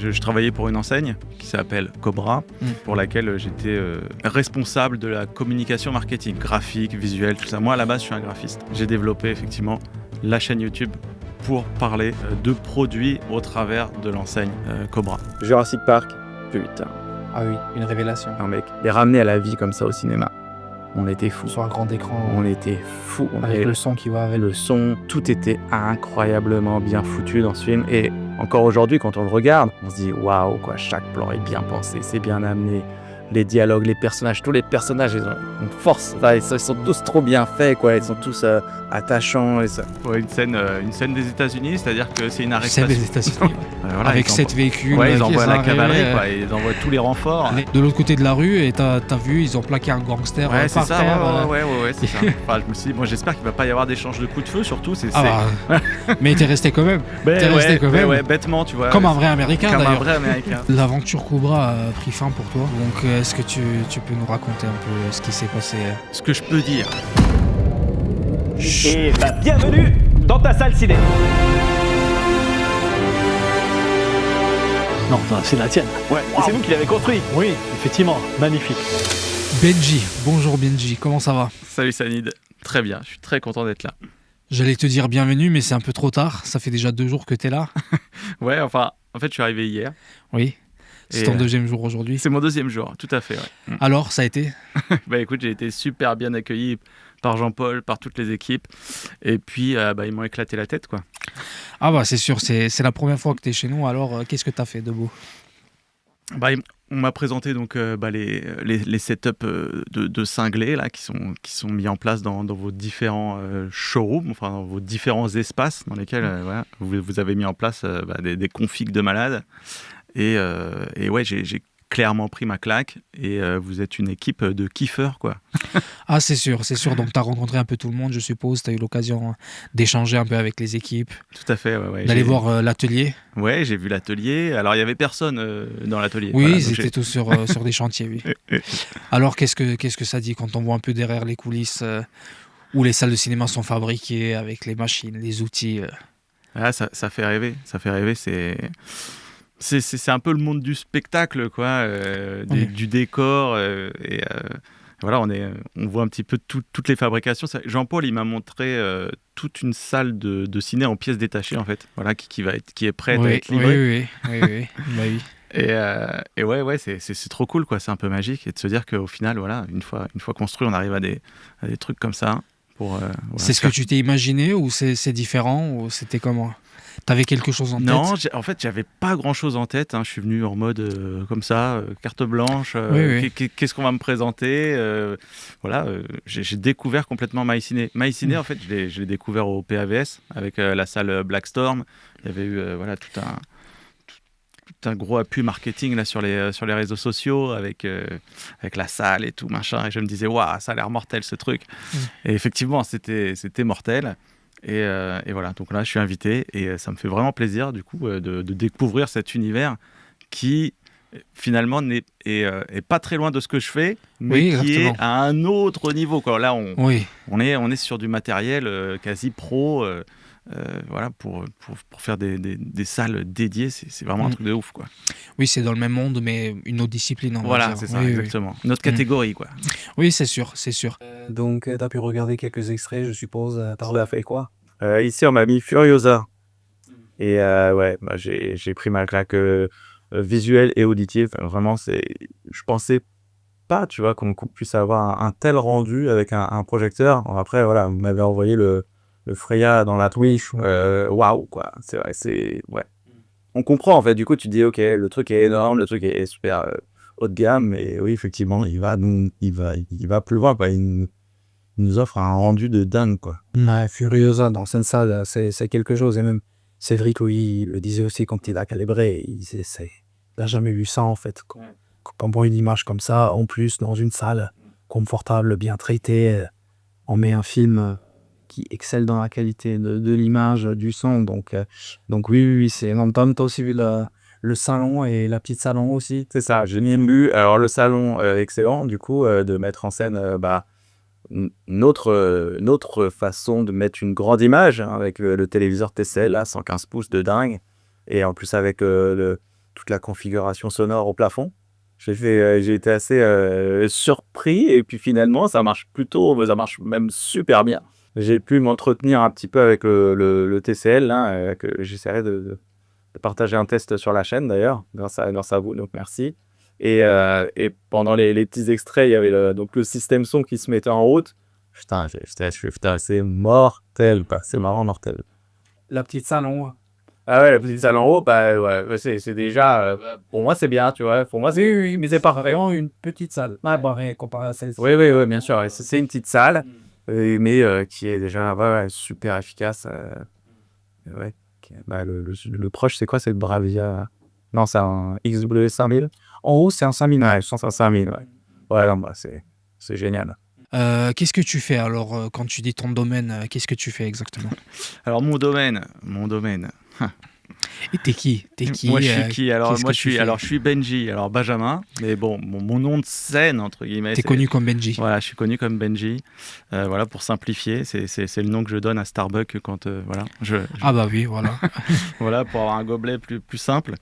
Je travaillais pour une enseigne qui s'appelle Cobra, pour laquelle j'étais responsable de la communication marketing, graphique, visuel, tout ça. Moi, à la base, je suis un graphiste. J'ai développé effectivement la chaîne YouTube pour parler de produits au travers de l'enseigne Cobra. Jurassic Park, putain. Ah oui, une révélation. Un mec, les ramener à la vie comme ça au cinéma. On était fous. Sur un grand écran. On était fous. Avec le son qui va avec. Le son, tout était incroyablement bien foutu dans ce film. Et encore aujourd'hui, quand on le regarde, on se dit waouh, quoi, chaque plan est bien pensé, c'est bien amené. Les dialogues, les personnages, tous les personnages, ils ont une force. Enfin, ils sont tous trop bien faits, quoi. Ils sont tous attachants. Et ça. Ouais, une scène des États-Unis, c'est-à-dire que c'est une arrestation. Scène des États-Unis. Voilà, avec 7 véhicules. Ouais, ils qui envoient la arrivent, cavalerie, quoi. Ils envoient tous les renforts. De l'autre côté de la rue, et t'as vu, ils ont plaqué un gangster Ouais, par c'est ça, terre. ouais, c'est ça. Enfin, je me suis dit, bon, j'espère qu'il va pas y avoir d'échange de coups de feu, surtout. Mais t'es resté quand même. Ouais, bêtement, tu vois. Comme un vrai Américain, Comme d'ailleurs. un vrai Américain. L'aventure Cobra a pris fin pour toi. Donc, est-ce que tu peux nous raconter un peu ce qui s'est passé? Ce que je peux dire. Et bienvenue dans ta salle ciné. Non, c'est la tienne. Ouais, wow. C'est vous qui l'avez construit. Oui, effectivement, magnifique. Benji, bonjour Benji, comment ça va? Salut Sanid, très bien, je suis très content d'être là. J'allais te dire bienvenue, mais c'est un peu trop tard, ça fait déjà 2 jours que t'es là. Ouais, enfin, en fait je suis arrivé hier. Oui, c'est ton 2e jour aujourd'hui. C'est mon 2e jour, tout à fait, ouais. Alors, ça a été? Bah écoute, j'ai été super bien accueilli par Jean-Paul, par toutes les équipes, et puis ils m'ont éclaté la tête, quoi. Ah bah c'est sûr, c'est la première fois que tu es chez nous, alors qu'est-ce que tu as fait de beau? On m'a présenté donc les setups de cinglés là, qui sont mis en place dans vos différents showrooms, enfin dans vos différents espaces dans lesquels voilà, vous avez mis en place des configs de malades. Et ouais, j'ai clairement pris ma claque, et vous êtes une équipe de kiffeurs, quoi. Ah, c'est sûr. Donc, tu as rencontré un peu tout le monde, je suppose. Tu as eu l'occasion d'échanger un peu avec les équipes. Tout à fait, ouais. D'aller voir l'atelier. Ouais, j'ai vu l'atelier. Alors, il n'y avait personne dans l'atelier. Oui, voilà, ils étaient tous sur des chantiers, oui. Alors, qu'est-ce que ça dit quand on voit un peu derrière les coulisses où les salles de cinéma sont fabriquées avec les machines, les outils Ah, ça fait rêver. Ça fait rêver, c'est un peu le monde du spectacle, quoi, du décor, et voilà, on voit un petit peu toutes les fabrications. Jean-Paul, il m'a montré toute une salle de ciné en pièces détachées, en fait, voilà, qui est prête à être livrée. Oui. Bah oui. Et ouais, c'est trop cool, quoi. C'est un peu magique, et de se dire qu'au final, voilà, une fois construit, on arrive à des trucs comme ça. Voilà, c'est ce que tu t'es imaginé, ou c'est différent, ou c'était comment? T'avais quelque chose en tête? Non, en fait, j'avais pas grand-chose en tête. Je suis venu en mode comme ça, carte blanche. Oui. Qu'est-ce qu'on va me présenter? Voilà, j'ai découvert complètement MyCiné. MyCiné, en fait, je l'ai découvert au PAVS avec la salle Blackstorm. Il y avait eu voilà, tout un gros appui marketing là sur les réseaux sociaux avec la salle et tout machin. Et je me disais, waouh, ça a l'air mortel ce truc. Et effectivement, c'était mortel. Et voilà, donc là je suis invité, et ça me fait vraiment plaisir du coup de découvrir cet univers qui finalement est pas très loin de ce que je fais, mais qui est à un autre niveau, quoi. Là on est sur du matériel quasi pro, voilà, pour faire des salles dédiées. C'est vraiment un truc de ouf, quoi. Oui, c'est dans le même monde, mais une autre discipline, on va voilà, dire. C'est ça, exactement. Une autre catégorie, quoi. Oui, c'est sûr. Donc, tu as pu regarder quelques extraits, je suppose. Tu as fait quoi? Ici, on m'a mis Furiosa. Et ouais, j'ai pris ma claque visuelle et auditive. Vraiment, je pensais pas, tu vois, qu'on puisse avoir un tel rendu avec un projecteur. Après, voilà, vous m'avez envoyé le Freya dans la Twitch. Waouh, quoi. C'est vrai, ouais. On comprend, en fait. Du coup, tu te dis, ok, le truc est énorme, le truc est super haut de gamme. Et oui, effectivement, il va plus loin, quoi. Il nous offre un rendu de dingue, quoi. Ouais, Furiosa dans cette salle, c'est quelque chose. Et même Cédric, oui, il le disait aussi quand il a calibré. Il n'a jamais vu ça, en fait. Quand on voit une image comme ça, en plus, dans une salle confortable, bien traitée, on met un film qui excelle dans la qualité de l'image, du son. Donc oui, c'est énorme. T'as aussi vu le salon et la petite salon aussi? C'est ça, j'ai bien vu. Alors, le salon, excellent, du coup, de mettre en scène notre façon de mettre une grande image, hein, avec le téléviseur TCL à 115 pouces de dingue, et en plus avec toute la configuration sonore au plafond. J'ai été assez surpris et puis finalement, ça marche même super bien. J'ai pu m'entretenir un petit peu avec le TCL, là, que j'essaierai de partager un test sur la chaîne d'ailleurs, grâce à vous, donc merci. Et pendant les petits extraits, il y avait donc le système son qui se mettait en route. Putain, c'est mortel, quoi. C'est marrant, mortel. La petite salle en haut. Ah ouais, la petite salle en haut, bah ouais, c'est déjà, pour moi, c'est bien, tu vois. Pour moi, c'est... Oui, mais c'est pas vraiment une petite salle. Ah, bah, rien comparé à celle-ci. Oui, bien sûr. C'est une petite salle, mais qui est déjà ouais, super efficace. Ouais. Bah, le proche, c'est quoi? C'est le Bravia. Non, c'est un XW5000. En haut, c'est un 5000. Ouais, je pense un 5000. Ouais, ouais non, bah, c'est génial. Qu'est-ce que tu fais alors quand tu dis ton domaine, qu'est-ce que tu fais exactement? Alors, mon domaine. Et t'es qui? Moi, je suis qui? Alors, qu'est-ce moi, que tu fais je suis Benji, alors Benjamin, mais bon, mon nom de scène, entre guillemets. T'es connu comme Benji. Voilà, je suis connu comme Benji. Voilà, pour simplifier, c'est le nom que je donne à Starbucks quand, voilà. Ah bah oui, voilà. Voilà, pour avoir un gobelet plus simple.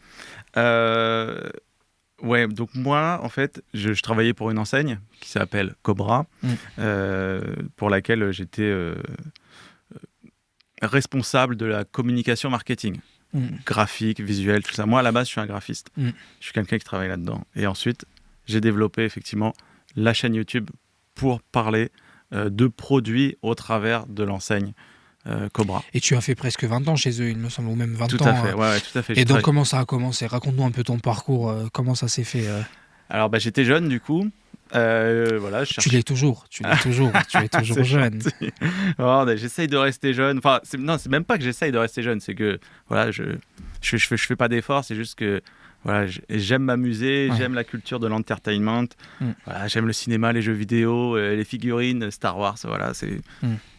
Ouais, donc moi, en fait, je travaillais pour une enseigne qui s'appelle Cobra, pour laquelle j'étais responsable de la communication marketing. Graphique, visuel, tout ça. Moi, à la base, je suis un graphiste. Je suis quelqu'un qui travaille là-dedans. Et ensuite, j'ai développé effectivement la chaîne YouTube pour parler de produits au travers de l'enseigne Cobra. Et tu as fait presque 20 ans chez eux, il me semble, ou même 20 Tout ans. à fait, ouais, tout à fait. Et donc, comment ça a commencé? Raconte-nous un peu ton parcours, comment ça s'est fait. Alors, j'étais jeune, du coup. Voilà, Tu l'es toujours, tu es toujours jeune. Oh, j'essaye de rester jeune. Enfin, c'est même pas que j'essaye de rester jeune, c'est que voilà, je fais pas d'efforts, c'est juste que voilà, j'aime m'amuser, j'aime la culture de l'entertainment. Voilà, j'aime le cinéma, les jeux vidéo, les figurines, Star Wars. Voilà,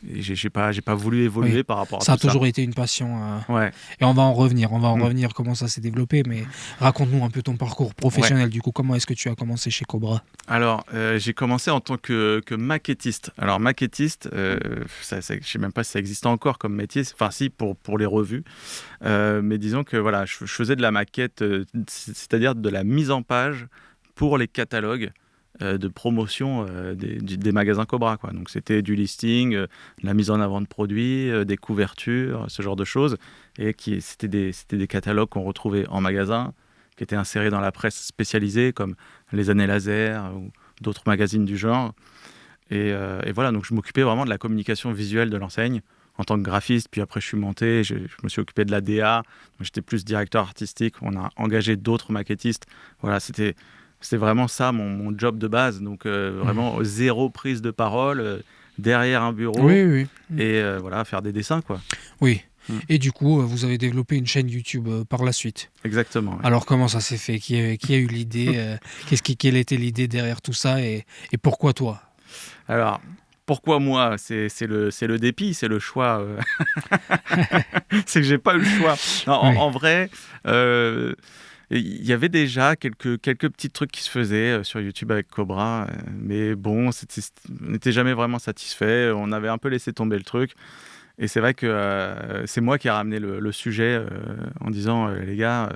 et j'ai pas voulu évoluer par rapport à ça. tout ça. Ça a toujours été une passion. Ouais. Et on va en revenir. Comment ça s'est développé. Mais raconte-nous un peu ton parcours professionnel. Du coup, comment est-ce que tu as commencé chez Cobra? Alors, j'ai commencé en tant que maquettiste. Alors, maquettiste, je sais même pas si ça existe encore comme métier. Enfin, si, pour les revues. Mais disons que voilà, je faisais de la maquette, c'est-à-dire de la mise en page pour les catalogues de promotion des magasins Cobra, quoi. Donc c'était du listing, la mise en avant de produits, des couvertures, ce genre de choses, et c'était des catalogues qu'on retrouvait en magasin, qui étaient insérés dans la presse spécialisée comme les Années Laser ou d'autres magazines du genre. Et voilà, donc je m'occupais vraiment de la communication visuelle de l'enseigne en tant que graphiste. Puis après je suis monté, je me suis occupé de la DA, donc j'étais plus directeur artistique. On a engagé d'autres maquettistes. Voilà, c'était vraiment ça mon job de base. Donc vraiment zéro prise de parole, derrière un bureau. Oui. Et voilà, faire des dessins, quoi. Oui. Et du coup, vous avez développé une chaîne YouTube par la suite. Exactement. Ouais. Alors, comment ça s'est fait? Qui a eu l'idée? Quelle était l'idée derrière tout ça? Et pourquoi toi? Alors, pourquoi moi? C'est le dépit, c'est le choix. C'est que j'ai pas eu le choix. Non, en vrai, il y avait déjà quelques petits trucs qui se faisaient sur YouTube avec Cobra, mais bon, on n'était jamais vraiment satisfait. On avait un peu laissé tomber le truc. Et c'est vrai que c'est moi qui ai ramené le sujet en disant les gars,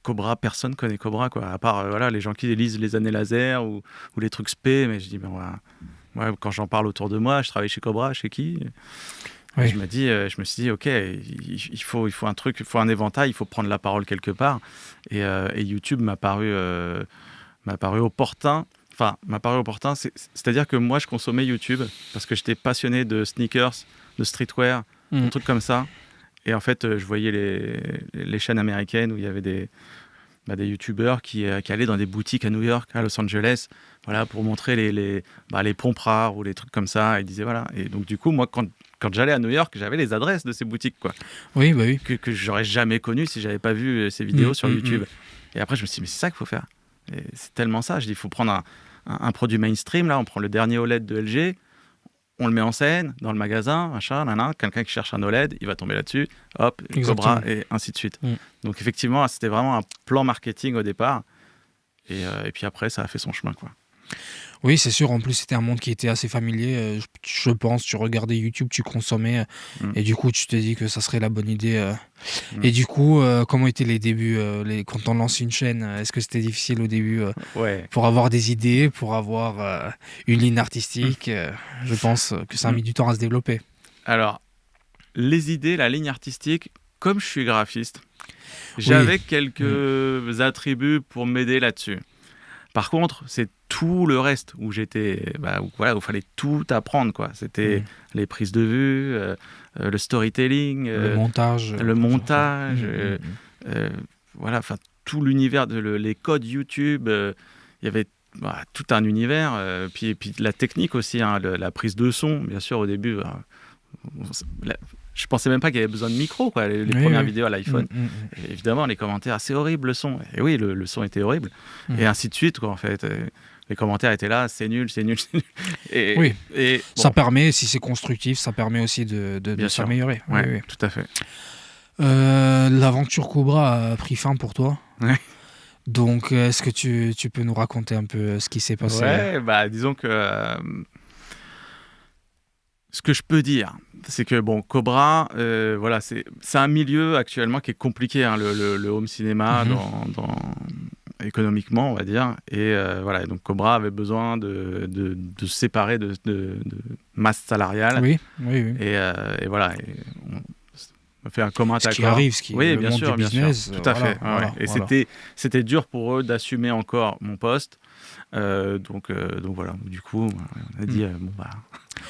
Cobra, personne connaît Cobra, quoi, à part voilà, les gens qui lisent les Années Laser ou les trucs spé. Mais je dis, ouais, quand j'en parle autour de moi, je travaille chez Cobra, chez qui? Oui. Je me suis dit, ok, il faut un truc, il faut un éventail, il faut prendre la parole quelque part. Et YouTube m'a paru opportun. Enfin, m'a paru opportun, c'est-à-dire que moi, je consommais YouTube parce que j'étais passionné de sneakers, de streetwear, de trucs comme ça. Et en fait, je voyais les chaînes américaines où il y avait des youtubeurs qui allaient dans des boutiques à New York, à Los Angeles, voilà, pour montrer les pompes rares ou les trucs comme ça. Ils disaient voilà. Et donc, du coup, moi, quand j'allais à New York, j'avais les adresses de ces boutiques, quoi. Oui, bah oui. Que j'aurais jamais connues si j'avais pas vu ces vidéos sur YouTube. Et après, je me suis dit, mais c'est ça qu'il faut faire. Et c'est tellement ça. Je dis, il faut prendre un produit mainstream. Là, on prend le dernier OLED de LG, on le met en scène dans le magasin, machin, quelqu'un qui cherche un OLED, il va tomber là-dessus, hop, Cobra, et ainsi de suite. Donc effectivement, c'était vraiment un plan marketing au départ. Et puis après, ça a fait son chemin, quoi. Oui, c'est sûr. En plus, c'était un monde qui était assez familier. Je pense, tu regardais YouTube, tu consommais. Mm. Et du coup, tu te dis que ça serait la bonne idée. Mm. Et du coup, comment étaient les débuts quand on lance une chaîne, est-ce que c'était difficile au début Ouais. pour avoir des idées, pour avoir une ligne artistique Je pense que ça a mis du temps à se développer. Alors, les idées, la ligne artistique, comme je suis graphiste, j'avais quelques attributs pour m'aider là-dessus. Par contre, c'est tout le reste où j'étais, où il fallait tout apprendre, quoi. C'était les prises de vue, le storytelling, Le montage. voilà, enfin tout l'univers, les codes YouTube. Il y avait tout un univers, puis la technique aussi, hein, la prise de son, bien sûr, au début. Je pensais même pas qu'il y avait besoin de micro, quoi, les premières vidéos à l'iPhone. Et évidemment, les commentaires, c'est horrible le son. Et oui, le son était horrible. Et ainsi de suite, quoi, en fait. Les commentaires étaient là, c'est nul, c'est nul, c'est nul. Et bon. Ça permet, si c'est constructif, ça permet aussi de s'améliorer. Ouais, tout à fait. L'aventure Cobra a pris fin pour toi. Ouais. Donc, est-ce que tu peux nous raconter un peu ce qui s'est passé? Ouais, disons que... ce que je peux dire, c'est que Cobra, voilà, c'est un milieu actuellement qui est compliqué, hein, le home cinéma, économiquement, on va dire. Et voilà, donc Cobra avait besoin de se séparer de masse salariale. Oui. Et voilà, on a fait un commun accord. Ce qui arrive, oui, le bien monde sûr, du business. tout à fait. Et c'était dur pour eux d'assumer encore mon poste. Donc voilà, du coup, on a dit,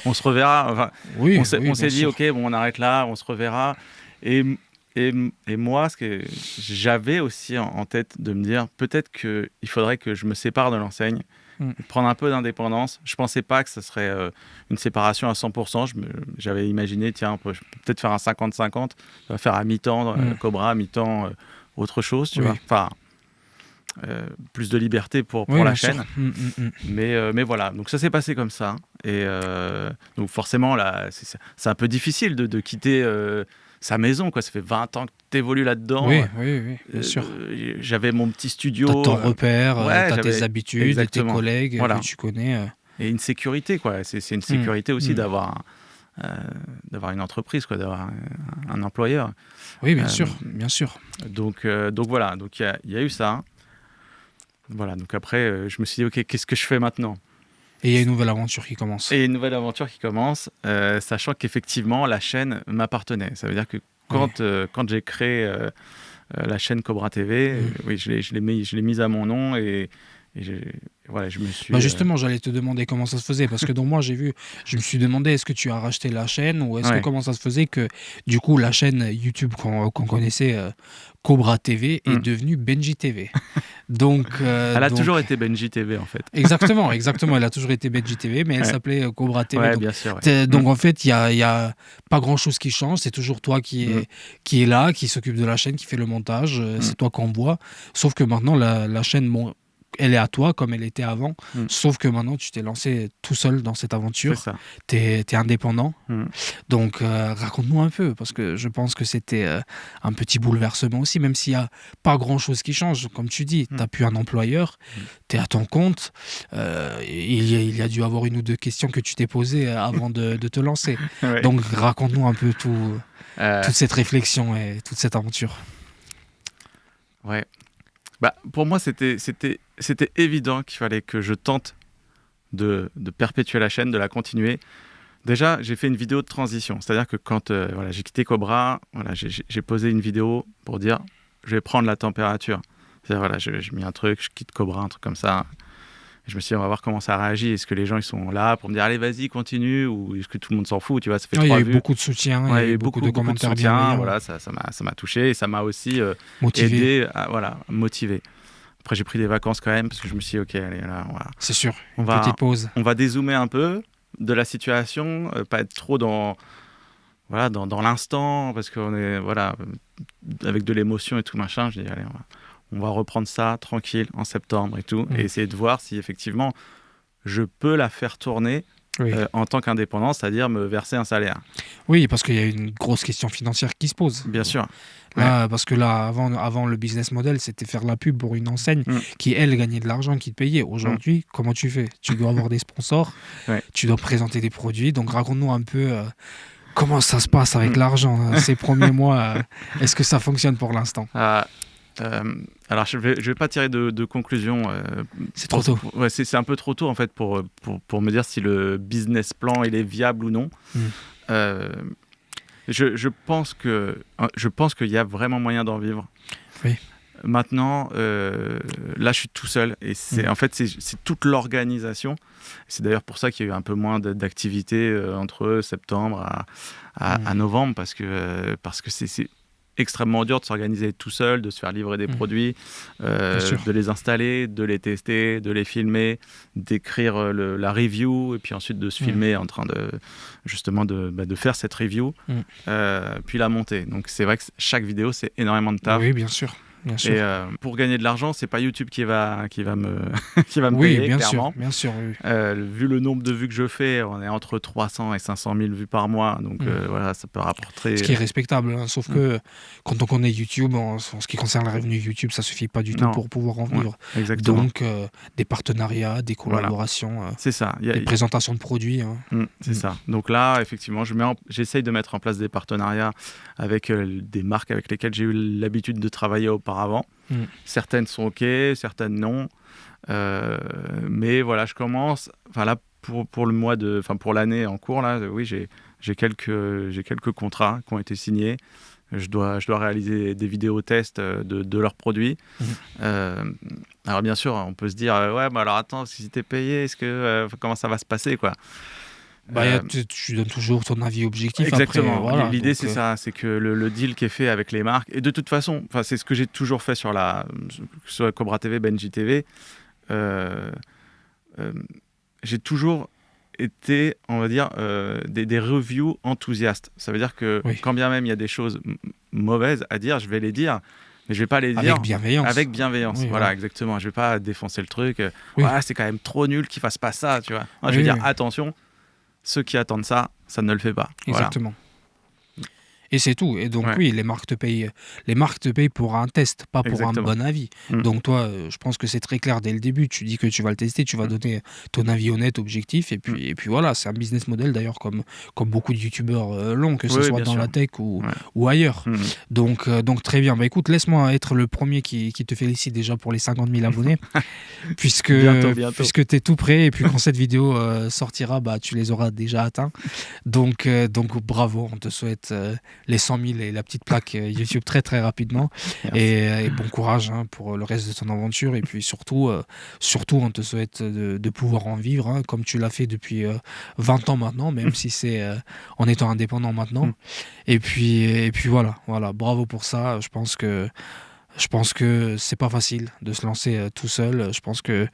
on se reverra. Enfin, on s'est dit, ok, on arrête là, on se reverra. Et moi, ce que j'avais aussi en tête de me dire, peut-être qu'il faudrait que je me sépare de l'enseigne, prendre un peu d'indépendance. Je ne pensais pas que ce serait une séparation à 100%. J'avais imaginé, tiens, on peut peut-être faire un 50-50, on va faire à mi-temps Cobra, à mi-temps autre chose, tu vois. Enfin, plus de liberté pour la chaîne. Mais voilà, donc ça s'est passé comme ça. Et donc forcément, là, c'est un peu difficile de quitter sa maison, quoi. Ça fait 20 ans que tu évolues là-dedans. Oui, bien sûr. J'avais mon petit studio. T'as ton repère, t'as tes habitudes, tes collègues que tu connais. Et une sécurité, quoi. C'est une sécurité aussi d'avoir une entreprise, quoi, d'avoir un employeur. Oui, bien sûr. Donc voilà, donc il y a eu ça. Voilà, donc après, je me suis dit, ok, qu'est-ce que je fais maintenant? Et il y a une nouvelle aventure qui commence. Sachant qu'effectivement, la chaîne m'appartenait. Ça veut dire que quand j'ai créé la chaîne Cobra TV, je l'ai mise à mon nom et voilà, je me suis... justement, j'allais te demander comment ça se faisait, parce que donc moi, je me suis demandé, est-ce que tu as racheté la chaîne, ou est-ce que comment ça se faisait que, du coup, la chaîne YouTube qu'on connaissait, Cobra TV, est devenue Benji TV. Donc, elle a toujours été Benji TV, en fait. Exactement, elle a toujours été Benji TV, mais elle s'appelait Cobra TV. Ouais, bien sûr. Donc, en fait, il y a pas grand-chose qui change, c'est toujours toi qui est là, qui s'occupe de la chaîne, qui fait le montage, c'est toi qu'on voit, sauf que maintenant, la chaîne... elle est à toi comme elle était avant, sauf que maintenant tu t'es lancé tout seul dans cette aventure. T'es indépendant. Donc raconte-nous un peu, parce que je pense que c'était un petit bouleversement aussi, même s'il n'y a pas grand-chose qui change. Comme tu dis, t'as plus un employeur, t'es à ton compte. Il y a dû avoir une ou deux questions que tu t'es posées avant de te lancer. Donc raconte-nous un peu toute cette réflexion et toute cette aventure. Ouais. Pour moi, c'était évident qu'il fallait que je tente de perpétuer la chaîne, de la continuer. Déjà, j'ai fait une vidéo de transition. C'est-à-dire que quand j'ai quitté Cobra, j'ai posé une vidéo pour dire je vais prendre la température. C'est-à-dire, j'ai mis un truc, je quitte Cobra, un truc comme ça. Et je me suis dit, on va voir comment ça réagit. Est-ce que les gens ils sont là pour me dire allez, vas-y, continue, ou est-ce que tout le monde s'en fout, tu vois, ça fait 3 vues. Il y a eu beaucoup de soutien, il y a eu beaucoup de commentaires de soutien, bienveillants. voilà, ça m'a touché et ça m'a aussi aidé à motiver. Après, j'ai pris des vacances quand même parce que je me suis dit, ok, allez, là, c'est sûr, petite pause. On va dézoomer un peu de la situation, pas être trop dans l'instant, parce qu'on est avec de l'émotion et tout machin. Je dis, allez, on va reprendre ça tranquille en septembre et tout, et essayer de voir si effectivement je peux la faire tourner Oui. En tant qu'indépendant, c'est-à-dire me verser un salaire. Oui, parce qu'il y a une grosse question financière qui se pose. Bien sûr. Là, parce que là, avant le business model, c'était faire la pub pour une enseigne Mm. qui, elle, gagnait de l'argent, qui te payait. Aujourd'hui, comment tu fais? Tu dois avoir des sponsors, Ouais. tu dois présenter des produits. Donc, raconte-nous un peu comment ça se passe avec Mm. l'argent ces premiers mois. Est-ce que ça fonctionne pour l'instant? Alors, je vais pas tirer de conclusion. C'est trop tôt. Ouais, c'est un peu trop tôt, en fait, pour me dire si le business plan, il est viable ou non. Mm. Je pense qu'il y a vraiment moyen d'en vivre. Oui. Maintenant, là, je suis tout seul. Et en fait, c'est toute l'organisation. C'est d'ailleurs pour ça qu'il y a eu un peu moins d'activité entre septembre à novembre, parce que c'est extrêmement dur de s'organiser tout seul, de se faire livrer des produits, de les installer, de les tester, de les filmer, d'écrire la review, et puis ensuite de se filmer en train de faire cette review, puis la monter. Donc c'est vrai que chaque vidéo, c'est énormément de taf. Oui, bien sûr. Bien sûr. Et pour gagner de l'argent, c'est pas YouTube qui va me Oui, payer, bien clairement. sûr, bien sûr. Oui. Vu le nombre de vues que je fais, on est entre 300 et 500 000 vues par mois, donc voilà, ça peut rapporter. Ce qui est respectable, hein, sauf que quand on connaît YouTube, en ce qui concerne les revenus YouTube, ça suffit pas du tout Non. pour pouvoir en vivre. Exactement. Donc, des partenariats, des collaborations, C'est ça. des présentations de produits. Hein. C'est ça. Donc là, effectivement, j'essaye de mettre en place des partenariats avec des marques avec lesquelles j'ai eu l'habitude de travailler auparavant. Certaines sont OK, certaines non. Mais voilà, je commence. Enfin là, pour le mois pour l'année en cours là, oui, j'ai quelques contrats qui ont été signés. Je dois réaliser des vidéos tests de leurs produits. Alors bien sûr, on peut se dire ouais, mais alors attends, si t'es payé, comment ça va se passer quoi? Tu donnes toujours ton avis objectif. Exactement. Après, voilà, l'idée, donc, c'est ça, c'est que le deal qui est fait avec les marques, et de toute façon, c'est ce que j'ai toujours fait sur que ce soit Cobra TV, Benji TV, j'ai toujours été, on va dire, des reviews enthousiastes. Ça veut dire que quand bien même il y a des choses mauvaises à dire, je vais les dire. Mais je vais pas les dire avec bienveillance. Oui, voilà, exactement. Je vais pas défoncer le truc. C'est quand même trop nul qu'il fasse pas ça, tu vois. Je vais dire attention. Ceux qui attendent ça, ça ne le fait pas. Exactement. Voilà. Et c'est tout. Et donc oui, les marques te payent pour un test, pas pour un bon avis. Donc toi, je pense que c'est très clair dès le début. Tu dis que tu vas le tester, tu vas donner ton avis honnête, objectif, et puis voilà, c'est un business model d'ailleurs comme beaucoup de youtubeurs l'ont, que ce soit dans la tech ou ailleurs. Donc très bien. Bah écoute, laisse-moi être le premier qui te félicite déjà pour les 50 000 abonnés, puisque tu es tout prêt, et puis quand cette vidéo sortira, bah tu les auras déjà atteints. Donc bravo, on te souhaite les 100 000 et la petite plaque YouTube très très rapidement. Et bon courage pour le reste de ton aventure. Et puis surtout on te souhaite de pouvoir en vivre, comme tu l'as fait depuis 20 ans maintenant, même si c'est en étant indépendant maintenant. Et puis voilà, bravo pour ça. Je pense que c'est pas facile de se lancer tout seul. Je pense que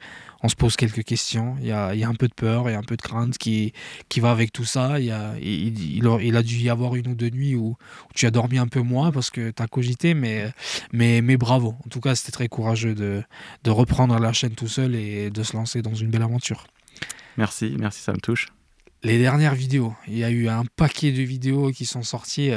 on se pose quelques questions. Il y a un peu de peur et un peu de crainte qui va avec tout ça. Il a dû y avoir une ou deux nuits où tu as dormi un peu moins parce que tu as cogité, mais bravo. En tout cas, c'était très courageux de reprendre la chaîne tout seul et de se lancer dans une belle aventure. Merci, ça me touche. Les dernières vidéos, il y a eu un paquet de vidéos qui sont sorties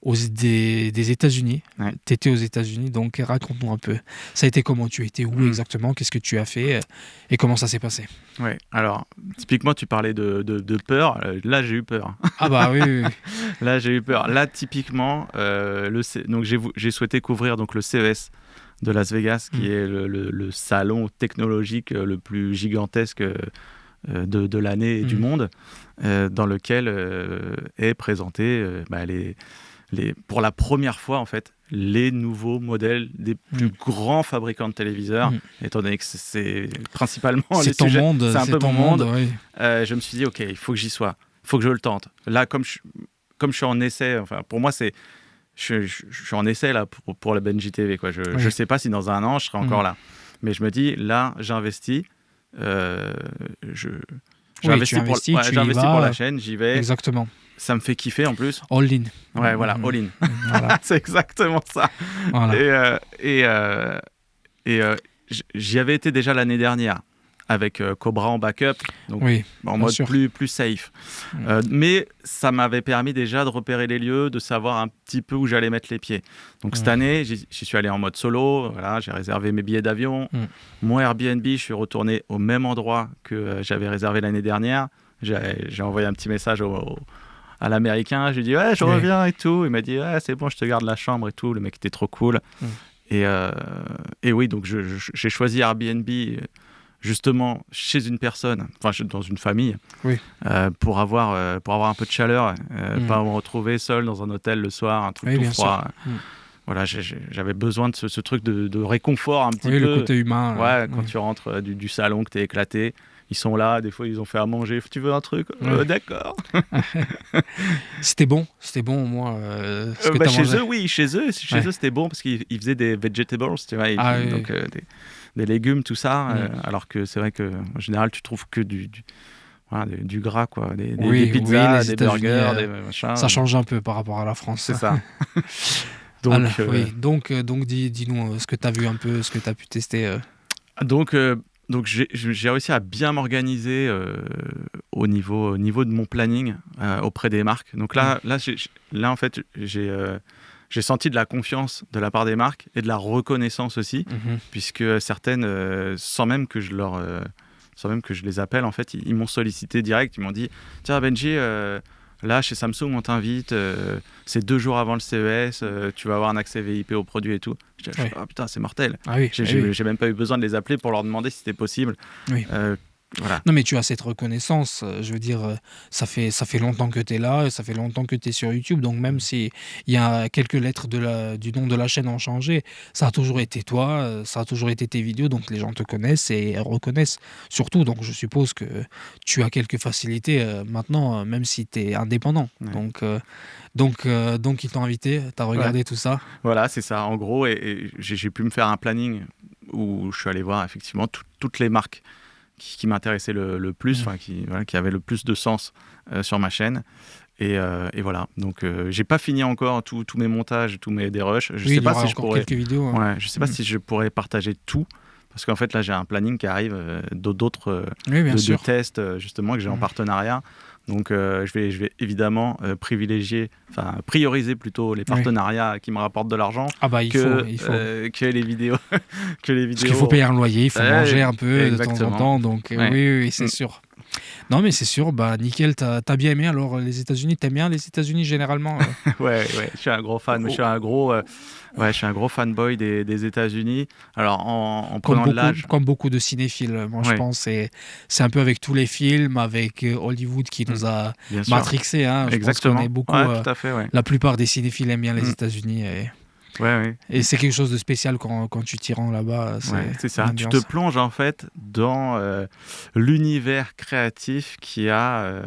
des États-Unis. Tu étais aux États-Unis, donc raconte-nous un peu. Ça a été comment? Tu étais où exactement? Qu'est-ce que tu as fait? Et comment ça s'est passé? Ouais, alors, typiquement, tu parlais de peur. Là, j'ai eu peur. Ah bah oui. Là, j'ai eu peur. Là, typiquement, donc j'ai souhaité couvrir donc, le CES de Las Vegas, qui est le salon technologique le plus gigantesque de l'année et du monde, dans lequel est présenté pour la première fois, en fait, les nouveaux modèles des plus grands fabricants de téléviseurs, étant donné que c'est principalement c'est ton monde, c'est un peu mon monde. Oui. Je me suis dit, ok, il faut que j'y sois, il faut que je le tente. Là, comme je suis en essai, enfin, pour moi, je suis en essai là, pour la Benji TV, quoi. Je ne sais pas si dans un an, je serai encore là. Mais je me dis, là, j'investis. J'investis pour la chaîne, j'y vais. Exactement. Ça me fait kiffer en plus. All in. Ouais, voilà, all in. Voilà. C'est exactement ça. Voilà. Et j'y avais été déjà l'année dernière avec Cobra en backup, donc Oui, en bien mode sûr. plus safe. Mais ça m'avait permis déjà de repérer les lieux, de savoir un petit peu où j'allais mettre les pieds. Donc cette année, j'y suis allé en mode solo, voilà, j'ai réservé mes billets d'avion. Mon Airbnb, je suis retourné au même endroit que j'avais réservé l'année dernière. J'ai envoyé un petit message à l'américain, je lui ai dit ouais, je reviens et tout. Il m'a dit ouais, c'est bon, je te garde la chambre et tout. Le mec était trop cool. Et oui, donc j'ai choisi Airbnb justement chez une personne, enfin dans une famille, pour avoir un peu de chaleur, pas me retrouver seul dans un hôtel le soir, un truc tout froid. Voilà, j'avais besoin de ce truc de réconfort un petit peu. Le côté humain. Ouais, quand tu rentres du salon, que t'es éclaté. Ils sont là, des fois ils ont fait à manger. Tu veux un truc D'accord. C'était bon au moins. Ce que t'as chez mangé. eux, oui, chez eux c'était bon parce qu'ils faisaient des vegetables, tu vois, donc des légumes, tout ça. Alors que c'est vrai que en général tu trouves que du gras, quoi, des pizzas, des burgers, des machins. Ça change un peu par rapport à la France. C'est ça. Donc dis-nous ce que tu as vu un peu, ce que tu as pu tester. Donc j'ai réussi à bien m'organiser au niveau de mon planning auprès des marques. Donc là en fait j'ai senti de la confiance de la part des marques et de la reconnaissance aussi, puisque certaines sans même que je les appelle, en fait ils m'ont sollicité direct. Ils m'ont dit tiens Benji, là chez Samsung on t'invite, c'est 2 jours avant le CES, tu vas avoir un accès VIP aux produits et tout. Je dis ah putain, c'est mortel. J'ai même pas eu besoin de les appeler pour leur demander si c'était possible. Voilà. Non mais tu as cette reconnaissance, je veux dire, ça fait longtemps que tu es là, ça fait longtemps que tu es sur YouTube, donc même si il y a quelques lettres du nom de la chaîne ont changé, ça a toujours été toi, ça a toujours été tes vidéos, donc les gens te connaissent et reconnaissent surtout, donc je suppose que tu as quelques facilités maintenant, même si tu es indépendant. Donc ils t'ont invité, tu as regardé tout ça. Voilà, c'est ça, en gros, et j'ai pu me faire un planning où je suis allé voir effectivement toutes les marques qui m'intéressait le plus, qui avait le plus de sens sur ma chaîne. Et voilà. Donc, j'ai pas fini encore tous mes montages, tous mes dérushs. Je sais pas si je pourrais. Quelques vidéos. Je sais pas si je pourrais partager tout, parce qu'en fait là j'ai un planning qui arrive d'autres de tests justement que j'ai en partenariat. Donc je vais évidemment prioriser plutôt les partenariats qui me rapportent de l'argent que les vidéos. Parce qu'il faut payer un loyer, il faut manger un peu de temps en temps. Donc oui, c'est sûr. Non mais c'est sûr, nickel, t'as bien aimé. Alors les États-Unis, t'aimes bien les États-Unis généralement ouais, je suis un gros fan. Je suis un gros fanboy des États-Unis. Alors en prenant de l'âge, comme beaucoup de cinéphiles, moi je pense, c'est un peu avec tous les films, avec Hollywood qui nous a matrixé. Je pense qu'on est beaucoup. Tout à fait, la plupart des cinéphiles aiment bien les États-Unis. Et c'est quelque chose de spécial quand tu t'y rends là-bas. C'est ça. Tu te plonges en fait dans l'univers créatif qui a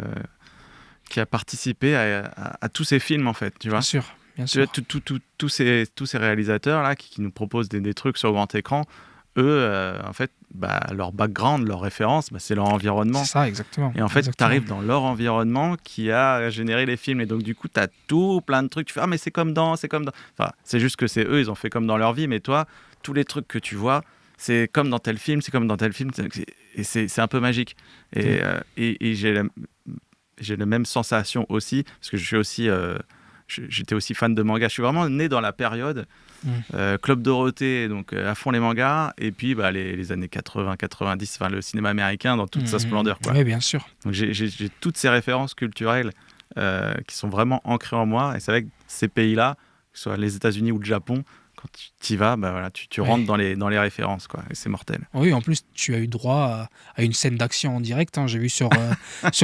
participé à tous ces films en fait. Tu vois. Bien sûr. Tous ces réalisateurs là qui nous proposent des trucs sur grand écran, eux en fait leur background, leur référence, c'est leur environnement. C'est ça, exactement. Et en fait, tu arrives dans leur environnement qui a généré les films. Et donc, du coup, tu as plein de trucs. Tu fais, mais c'est comme dans. Enfin, c'est juste que c'est eux, ils ont fait comme dans leur vie. Mais toi, tous les trucs que tu vois, c'est comme dans tel film, c'est comme dans tel film. Et c'est un peu magique. Et j'ai la même sensation aussi, parce que je suis aussi... j'étais aussi fan de manga. Je suis vraiment né dans la période Club Dorothée, donc à fond les mangas, et puis les années 80, 90, le cinéma américain dans toute sa splendeur. Oui, bien sûr. Donc j'ai toutes ces références culturelles qui sont vraiment ancrées en moi, et c'est vrai que ces pays-là, que ce soit les États-Unis ou le Japon, quand tu y vas, tu rentres dans les références, quoi, et c'est mortel. Oui, en plus, tu as eu droit à une scène d'action en direct. J'ai vu sur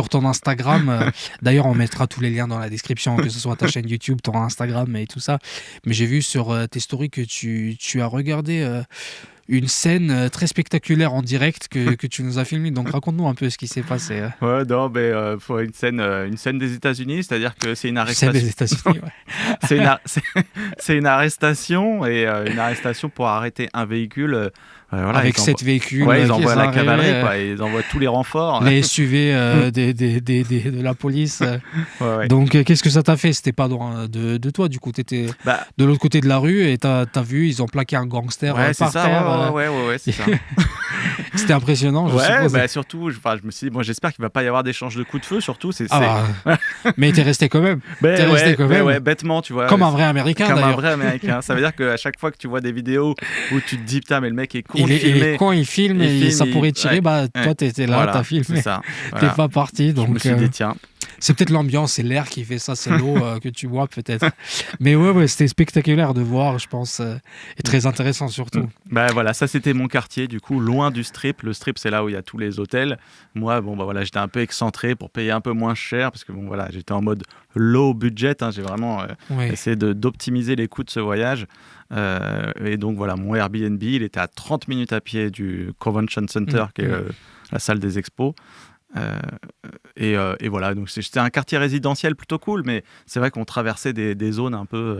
ton Instagram. D'ailleurs, on mettra tous les liens dans la description, que ce soit ta chaîne YouTube, ton Instagram et tout ça. Mais j'ai vu sur tes stories que tu as regardé une scène très spectaculaire en direct que tu nous as filmé. Donc, raconte-nous un peu ce qui s'est passé. Ouais, non, mais pour une scène des États-unis, c'est-à-dire que c'est une arrestation. Scène des États-Unis, ouais. c'est une arrestation, et une arrestation pour arrêter un véhicule. Avec 7 véhicules. Ils envoient la cavalerie, quoi, ils envoient tous les renforts. Les SUV de la police. Ouais. Donc, qu'est-ce que ça t'a fait? C'était pas de toi, du coup, t'étais de l'autre côté de la rue et t'as vu, ils ont plaqué un gangster par terre. Ouais, c'est ça. C'était impressionnant, je Ouais, suppose. bah, surtout, je me suis dit, bon, j'espère qu'il va pas y avoir d'échange de coups de feu, surtout. Mais t'es resté quand même. Ben, T'es resté quand même. ouais, bêtement, tu vois. Comme un vrai Américain, Comme un d'ailleurs. vrai Américain. Ça veut dire qu'à chaque fois que tu vois des vidéos où tu te dis, putain, mais le mec est con, Il filmé. est con, il filme et ça pourrait tirer. Ouais, Bah, toi, t'étais là, voilà, t'as c'est filmé. ça. T'es Voilà. pas parti. Je Donc, me suis dit, tiens. c'est peut-être l'ambiance, c'est l'air qui fait ça, c'est l'eau que tu vois, peut-être. Mais ouais, c'était spectaculaire de voir, je pense. Et très intéressant, surtout. Bah voilà, ça c'était mon quartier, du coup, loin du strip. Le strip, c'est là où il y a tous les hôtels. Moi, bon, bah voilà, j'étais un peu excentré pour payer un peu moins cher parce que bon, voilà, j'étais en mode low budget. J'ai vraiment Ouais. essayé d'optimiser les coûts de ce voyage. Et donc voilà, mon Airbnb, il était à 30 minutes à pied du Convention Center, qui est la salle des expos. Et voilà, donc c'était un quartier résidentiel plutôt cool, mais c'est vrai qu'on traversait des zones un peu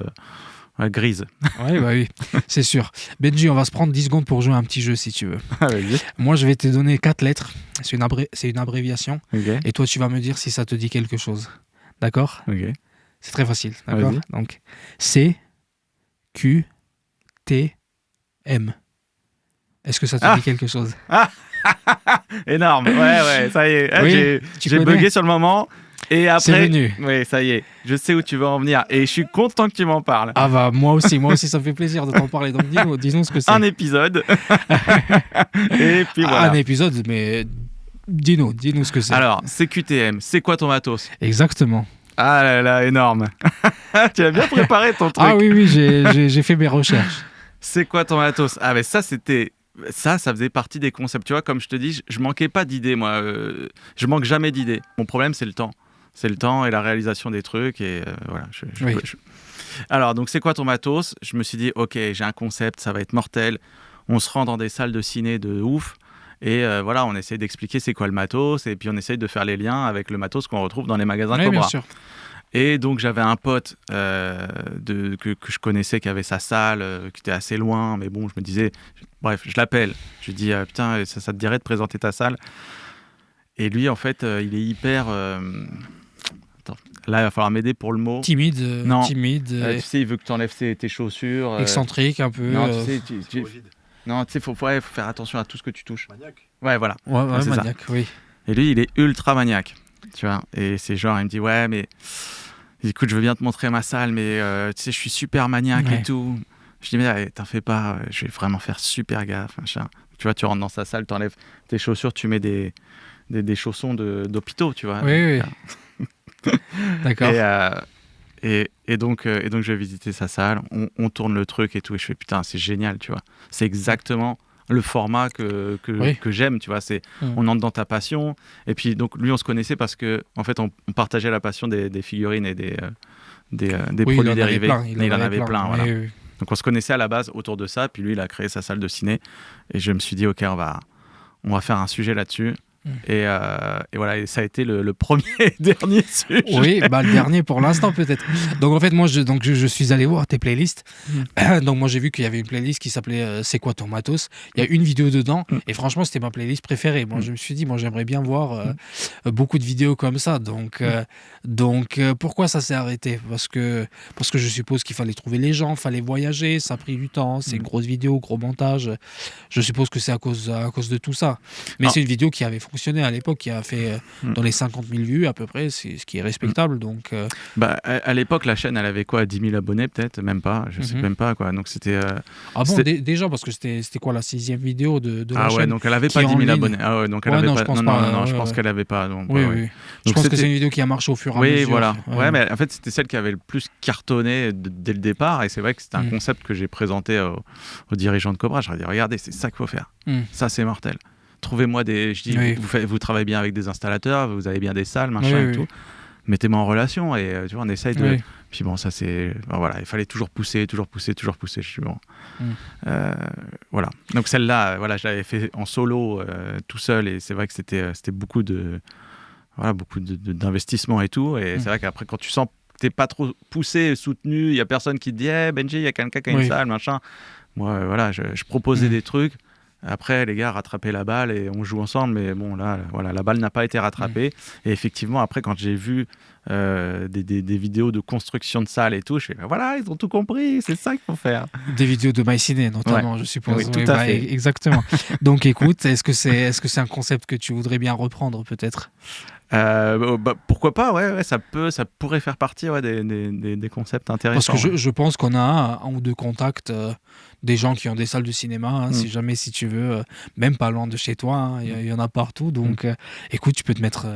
grises. Ouais, bah oui, c'est sûr. Benji, on va se prendre 10 secondes pour jouer à un petit jeu si tu veux. Vas-y. Moi, je vais te donner 4 lettres. C'est une abréviation. Ok, Et toi, tu vas me dire si ça te dit quelque chose. D'accord? ok. C'est très facile. D'accord? Vas-y. Donc, C, Q, T, M. Est-ce que ça te dit quelque chose? Énorme, ouais, ça y est. Ah, Oui, tu j'ai connais. bugué sur le moment. Et après, C'est venu. oui, ça y est, je sais où tu veux en venir. Et je suis content que tu m'en parles. Ah bah, moi aussi, ça me fait plaisir de t'en parler. Donc, dis-nous ce que c'est. Un épisode. Et puis voilà. Un épisode, mais dis-nous ce que c'est. Alors, CQTM, c'est quoi ton matos? Exactement. Ah là là, énorme. Tu as bien préparé ton truc. Ah oui, j'ai fait mes recherches. C'est quoi ton matos? Ah mais ça c'était ça faisait partie des concepts. Tu vois, comme je te dis, je manquais pas d'idées moi. Je manque jamais d'idées. Mon problème c'est le temps. C'est le temps et la réalisation des trucs et voilà. Oui. Alors donc c'est quoi ton matos? Je me suis dit ok, j'ai un concept, ça va être mortel. On se rend dans des salles de ciné de ouf. Et voilà, on essaie d'expliquer c'est quoi le matos et puis on essaye de faire les liens avec le matos qu'on retrouve dans les magasins Oui, Cobra. bien sûr. Et donc j'avais un pote que je connaissais qui avait sa salle, qui était assez loin, mais bon, je me disais, bref, je l'appelle, je lui dis putain, ça te dirait de présenter ta salle? Et lui, en fait, il est hyper. Attends, là, il va falloir m'aider pour le mot. Timide, Non. timide, Tu sais, il veut que tu enlèves tes chaussures. excentrique un peu. Non, tu sais, non, tu sais, faut faire attention à tout ce que tu touches. Maniaque. Ouais, voilà. Ouais, c'est ça. maniaque, oui. Et lui, il est ultra maniaque, tu vois. Et c'est genre, il me dit, ouais, mais écoute, je veux bien te montrer ma salle, mais tu sais, je suis super maniaque Ouais. et tout. Je dis, mais t'en fais pas, je vais vraiment faire super gaffe, machin. Tu vois, tu rentres dans sa salle, t'enlèves tes chaussures, tu mets des chaussons d'hôpitaux, tu vois. Oui. D'accord. Et donc, je vais visiter sa salle, on tourne le truc et tout, et je fais, putain, c'est génial, tu vois. C'est exactement le format que j'aime, tu vois. On entre dans ta passion. Et puis, donc, lui, on se connaissait parce que, en fait, on partageait la passion des figurines et des Oui, produits dérivés. Il en avait plein. Voilà. Oui. Donc, on se connaissait à la base autour de ça. Puis, lui, il a créé sa salle de ciné. Et je me suis dit, OK, on va faire un sujet là-dessus. Et voilà, et ça a été le premier et dernier sujet. Oui, bah, le dernier pour l'instant peut-être. Donc en fait, moi, je suis allé voir tes playlists. Donc moi, j'ai vu qu'il y avait une playlist qui s'appelait C'est quoi ton matos? Il y a une vidéo dedans et franchement, c'était ma playlist préférée. Moi, je me suis dit, moi, j'aimerais bien voir beaucoup de vidéos comme ça. Donc pourquoi ça s'est arrêté? Parce que je suppose qu'il fallait trouver les gens, fallait voyager, ça a pris du temps, c'est une grosse vidéo, gros montage. Je suppose que c'est à cause de tout ça. Mais c'est une vidéo qui avait fonctionné à l'époque, qui a fait dans les 50 000 vues à peu près, c'est ce qui est respectable. Donc, Bah, à l'époque, la chaîne, elle avait quoi, 10 000 abonnés peut-être? Même pas, je sais même pas quoi. Donc c'était. Ah bon, déjà, parce que c'était quoi la 6e vidéo de la Ah chaîne? ouais, donc elle avait qui pas est 10 en 000 ligne. abonnés. Ah ouais, donc elle Ouais, avait non, pas. je pense Non, pas, je ouais, pense ouais. qu'elle avait pas. Donc, Oui, ouais. oui. Je Donc pense que c'était- c'est une vidéo qui a marché au fur et à Oui, mesure. voilà. Ouais, mais en fait, c'était celle qui avait le plus cartonné dès le départ. Et c'est vrai que c'était un concept que j'ai présenté aux dirigeants de Cobra. Je leur ai dit, regardez, c'est ça qu'il faut faire. Ça, c'est mortel. Trouvez-moi des. Je dis, Oui. vous travaillez bien avec des installateurs, vous avez bien des salles, machin Oui, et tout. oui. Mettez-moi en relation et tu vois, on essaye de. Oui. Puis bon, ça c'est. Ben voilà, il fallait toujours pousser. Je suis bon. Voilà. Donc celle-là, voilà, je l'avais fait en solo, tout seul, et c'est vrai que c'était beaucoup d'investissement et tout. Et c'est vrai qu'après, quand tu sens que t'es pas trop poussé, soutenu, il y a personne qui te dit, hey, Benji, il y a quelqu'un qui a une Oui. salle, machin. Moi, voilà, je proposais des trucs. Après, les gars, rattrapez la balle et on joue ensemble. Mais bon, là, voilà, la balle n'a pas été rattrapée. Et effectivement, après, quand j'ai vu des vidéos de construction de salles et tout, je fais, voilà, ils ont tout compris, c'est ça qu'il faut faire. Des vidéos de MyCiné, notamment, je suppose. Oui, tout à fait. Exactement. Donc, écoute, est-ce que c'est un concept que tu voudrais bien reprendre, peut-être? Pourquoi pas, ouais, ça pourrait faire partie des concepts intéressants. Parce que je pense qu'on a un ou deux contacts, des gens qui ont des salles de cinéma, hein, si jamais, si tu veux, même pas loin de chez toi, hein, il y en a partout. Donc, écoute, tu peux te mettre,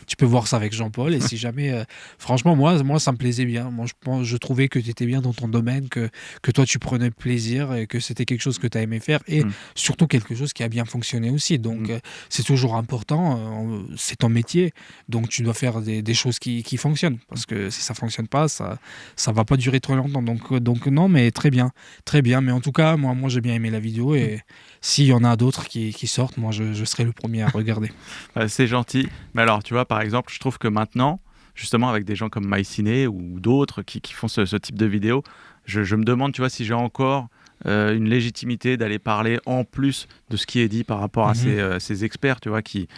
tu peux voir ça avec Jean-Paul. Et si jamais, franchement, moi, ça me plaisait bien. Moi, je trouvais que tu étais bien dans ton domaine, que toi, tu prenais plaisir et que c'était quelque chose que tu as aimé faire et surtout quelque chose qui a bien fonctionné aussi. Donc, c'est toujours important. C'est ton métier. Donc, tu dois faire des choses qui fonctionnent. Parce que si ça fonctionne pas, ça va pas durer trop longtemps. Donc non, mais très bien. Très bien. Mais en tout cas, moi j'ai bien aimé la vidéo. Et s'il y en a d'autres qui sortent, moi, je serai le premier à regarder. C'est gentil. Mais alors, tu vois, par exemple, je trouve que maintenant, justement, avec des gens comme MyCiné ou d'autres qui font ce type de vidéos, je me demande, tu vois, si j'ai encore une légitimité d'aller parler en plus de ce qui est dit par rapport à ces experts, tu vois, qui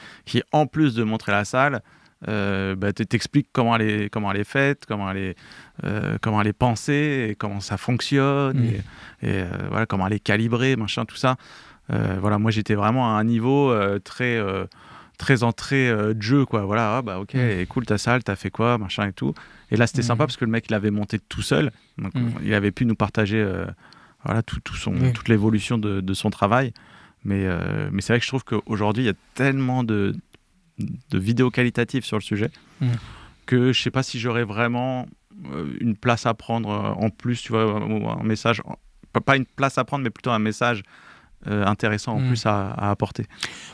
en plus de montrer la salle, t'expliquent comment elle est faite, comment elle est pensée, et comment ça fonctionne, et voilà, comment elle est calibrée, machin, tout ça. Voilà, moi j'étais vraiment à un niveau très entrée de jeu, quoi. Voilà, ok, cool ta salle, t'as fait quoi, machin et tout. Et là c'était sympa parce que le mec il avait monté tout seul, donc il avait pu nous partager voilà, toute l'évolution de son travail. Mais c'est vrai que je trouve qu'aujourd'hui il y a tellement de vidéos qualitatives sur le sujet que je sais pas si j'aurais vraiment une place à prendre en plus, tu vois, un message, pas une place à prendre mais plutôt un message intéressant en plus à apporter.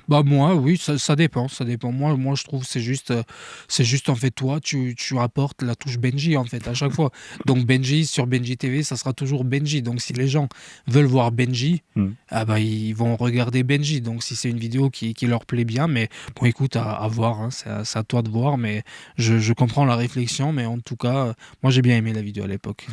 Bah moi, oui, ça dépend. Moi, je trouve que c'est juste en fait toi, tu apportes la touche Benji en fait à chaque fois. Donc Benji sur Benji TV, ça sera toujours Benji. Donc si les gens veulent voir Benji, ils vont regarder Benji. Donc si c'est une vidéo qui leur plaît bien, mais bon, écoute, à voir, hein, c'est à toi de voir. Mais je comprends la réflexion, mais en tout cas, moi j'ai bien aimé la vidéo à l'époque.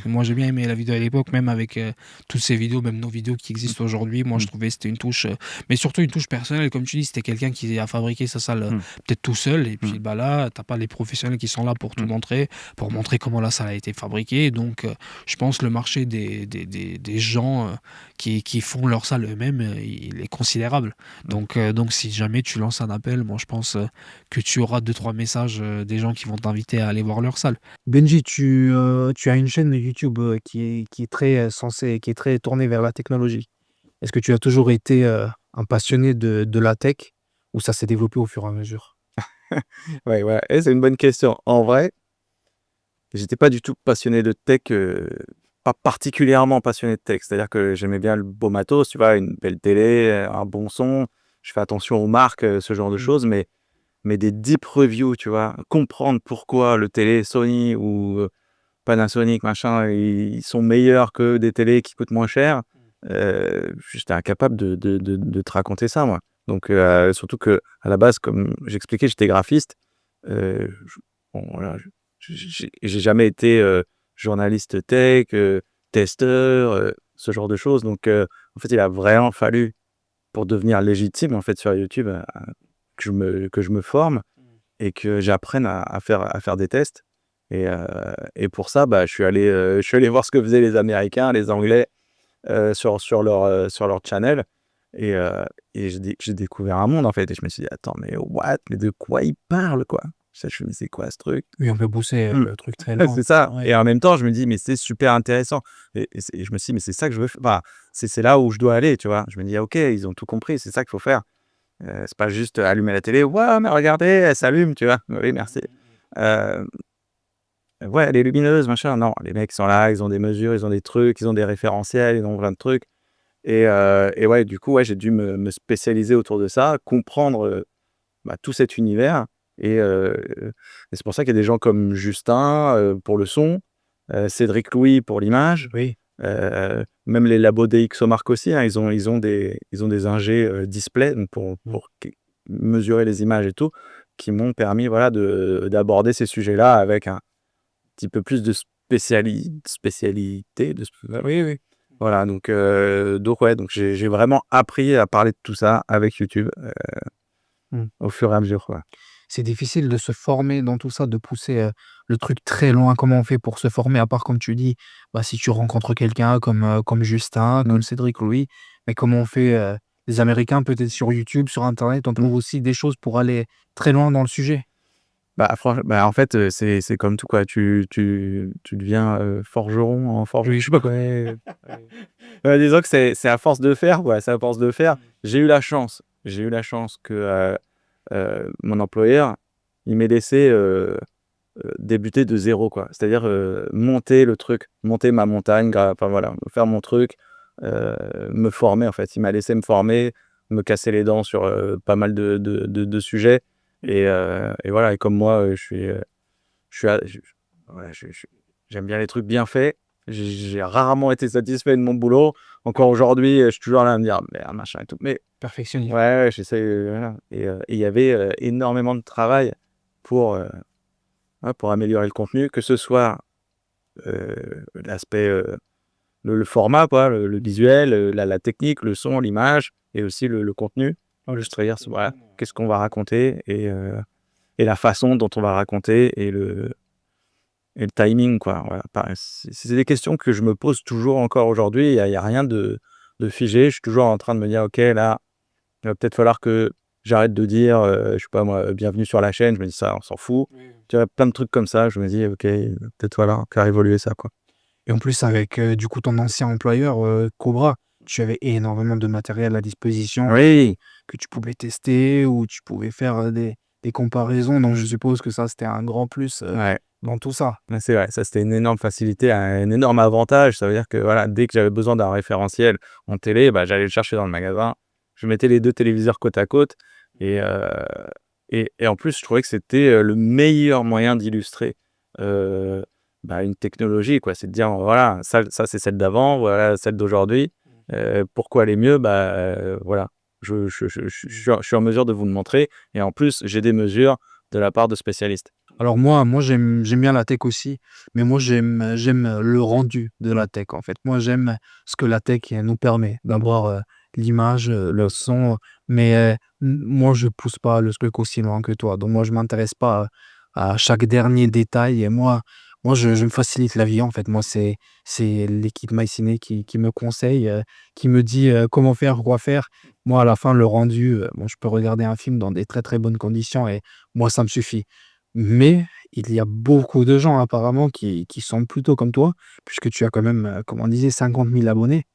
Même avec toutes ces vidéos, même nos vidéos qui existent aujourd'hui. Moi, je trouvais c'était une touche, mais surtout une touche personnelle, comme tu dis, c'était quelqu'un qui a fabriqué sa salle peut-être tout seul, et puis là, t'as pas les professionnels qui sont là pour tout montrer, pour montrer comment la salle a été fabriquée. Donc, je pense le marché des gens qui font leur salle eux-mêmes, il est considérable. Donc, si jamais tu lances un appel, moi, je pense que tu auras 2-3 messages des gens qui vont t'inviter à aller voir leur salle. Benji, tu as une chaîne YouTube qui est très qui est très tournée vers la technologie. Est-ce que tu as toujours été un passionné de la tech ou ça s'est développé au fur et à mesure? Ouais, c'est une bonne question. En vrai, j'étais pas du tout passionné de tech, pas particulièrement passionné de tech. C'est-à-dire que j'aimais bien le beau matos, tu vois, une belle télé, un bon son. Je fais attention aux marques, ce genre de choses, mais des deep reviews, tu vois, comprendre pourquoi le télé Sony ou Panasonic, machin, ils sont meilleurs que des télés qui coûtent moins cher. J'étais incapable de te raconter ça, moi. Donc, surtout que à la base, comme j'expliquais, j'étais graphiste. Voilà, j'ai jamais été journaliste tech, testeur, ce genre de choses. Donc, en fait, il a vraiment fallu, pour devenir légitime en fait sur YouTube, que je me forme et que j'apprenne à faire des tests. Et pour ça, je suis allé voir ce que faisaient les Américains, les Anglais, sur leur channel, et j'ai découvert un monde en fait, et je me suis dit attends, mais de quoi ils parlent, quoi. Je me suis dit, mais c'est quoi ce truc? Oui, on peut pousser le truc très loin. C'est ça. Ouais. Et en même temps je me dis mais c'est super intéressant, et je me suis dit mais c'est ça que je veux enfin, c'est là où je dois aller, tu vois. Je me dis ok, ils ont tout compris, c'est ça qu'il faut faire. C'est pas juste allumer la télé, mais regardez, elle s'allume, tu vois. Oui, merci. Ouais, elle est lumineuse, machin. Non, les mecs sont là, ils ont des mesures, ils ont des trucs, ils ont des référentiels, ils ont plein de trucs. Et ouais, du coup, j'ai dû me spécialiser autour de ça, comprendre tout cet univers. Et c'est pour ça qu'il y a des gens comme Justin pour le son, Cédric Louis pour l'image, Oui. même les labos DxOMark aussi, hein, ils ont des ingés display, donc pour mesurer les images et tout, qui m'ont permis d'aborder ces sujets-là avec un petit peu plus de spécialité. Oui. Voilà, donc ouais, donc j'ai vraiment appris à parler de tout ça avec YouTube au fur et à mesure, quoi. C'est difficile de se former dans tout ça, de pousser, le truc très loin. Comment on fait pour se former? À part comme tu dis, bah, si tu rencontres quelqu'un comme Justin, comme Cédric Louis, mais comment on fait, les Américains peut-être sur YouTube, sur internet, on trouve aussi des choses pour aller très loin dans le sujet. En fait, c'est comme tout, quoi. Tu deviens forgeron en forgeron, je sais pas quoi. Disons que c'est à force de faire, ouais, c'est à force de faire. J'ai eu la chance que mon employeur, il m'ait laissé débuter de zéro, quoi. C'est-à-dire monter le truc, monter ma montagne, enfin voilà, faire mon truc, me former en fait. Il m'a laissé me former, me casser les dents sur pas mal de sujets. Et voilà, et comme moi, ouais, j'aime bien les trucs bien faits. J'ai rarement été satisfait de mon boulot. Encore aujourd'hui, je suis toujours là à me dire merde, machin et tout. Mais Perfectionniste. ouais, j'essaie. Voilà. Et il y avait énormément de travail pour améliorer le contenu, que ce soit l'aspect, le format, quoi, le visuel, la technique, le son, l'image, et aussi le contenu. C'est-à-dire, voilà, qu'est-ce qu'on va raconter et la façon dont on va raconter et le timing, quoi. Voilà. C'est des questions que je me pose toujours encore aujourd'hui. Il y a rien de figé. Je suis toujours en train de me dire, OK, là, il va peut-être falloir que j'arrête de dire, je sais pas moi, bienvenue sur la chaîne. Je me dis ça, on s'en fout. Tu vois, plein de trucs comme ça. Je me dis, OK, peut-être voilà, faire évoluer ça, quoi. Et en plus avec, du coup, ton ancien employeur, Cobra, tu avais énormément de matériel à disposition Oui. que tu pouvais tester, ou tu pouvais faire, des comparaisons. Donc je suppose que ça, c'était un grand plus, Ouais. dans tout ça. Ouais, c'est vrai, ça c'était une énorme facilité, un énorme avantage. Ça veut dire que voilà, dès que j'avais besoin d'un référentiel en télé, bah, j'allais le chercher dans le magasin. Je mettais les 2 téléviseurs côte à côte et en plus, je trouvais que c'était le meilleur moyen d'illustrer une technologie, quoi. C'est de dire, voilà, ça c'est celle d'avant, voilà celle d'aujourd'hui. Pourquoi elle est mieux? Voilà, je suis en mesure de vous le montrer, et en plus, j'ai des mesures de la part de spécialistes. Alors moi j'aime bien la tech aussi, mais moi j'aime le rendu de la tech, en fait. Moi j'aime ce que la tech nous permet d'avoir, l'image, le son, mais, moi je pousse pas le truc aussi loin que toi. Donc moi je m'intéresse pas à chaque dernier détail, et moi je me facilite la vie, en fait. Moi c'est l'équipe MyCiné qui me conseille, qui me dit, comment faire, quoi faire. Moi à la fin le rendu, moi je peux regarder un film dans des très, très bonnes conditions, et moi ça me suffit. Mais il y a beaucoup de gens apparemment qui sont plutôt comme toi, puisque tu as quand même, comme on disait, 50 000 abonnés,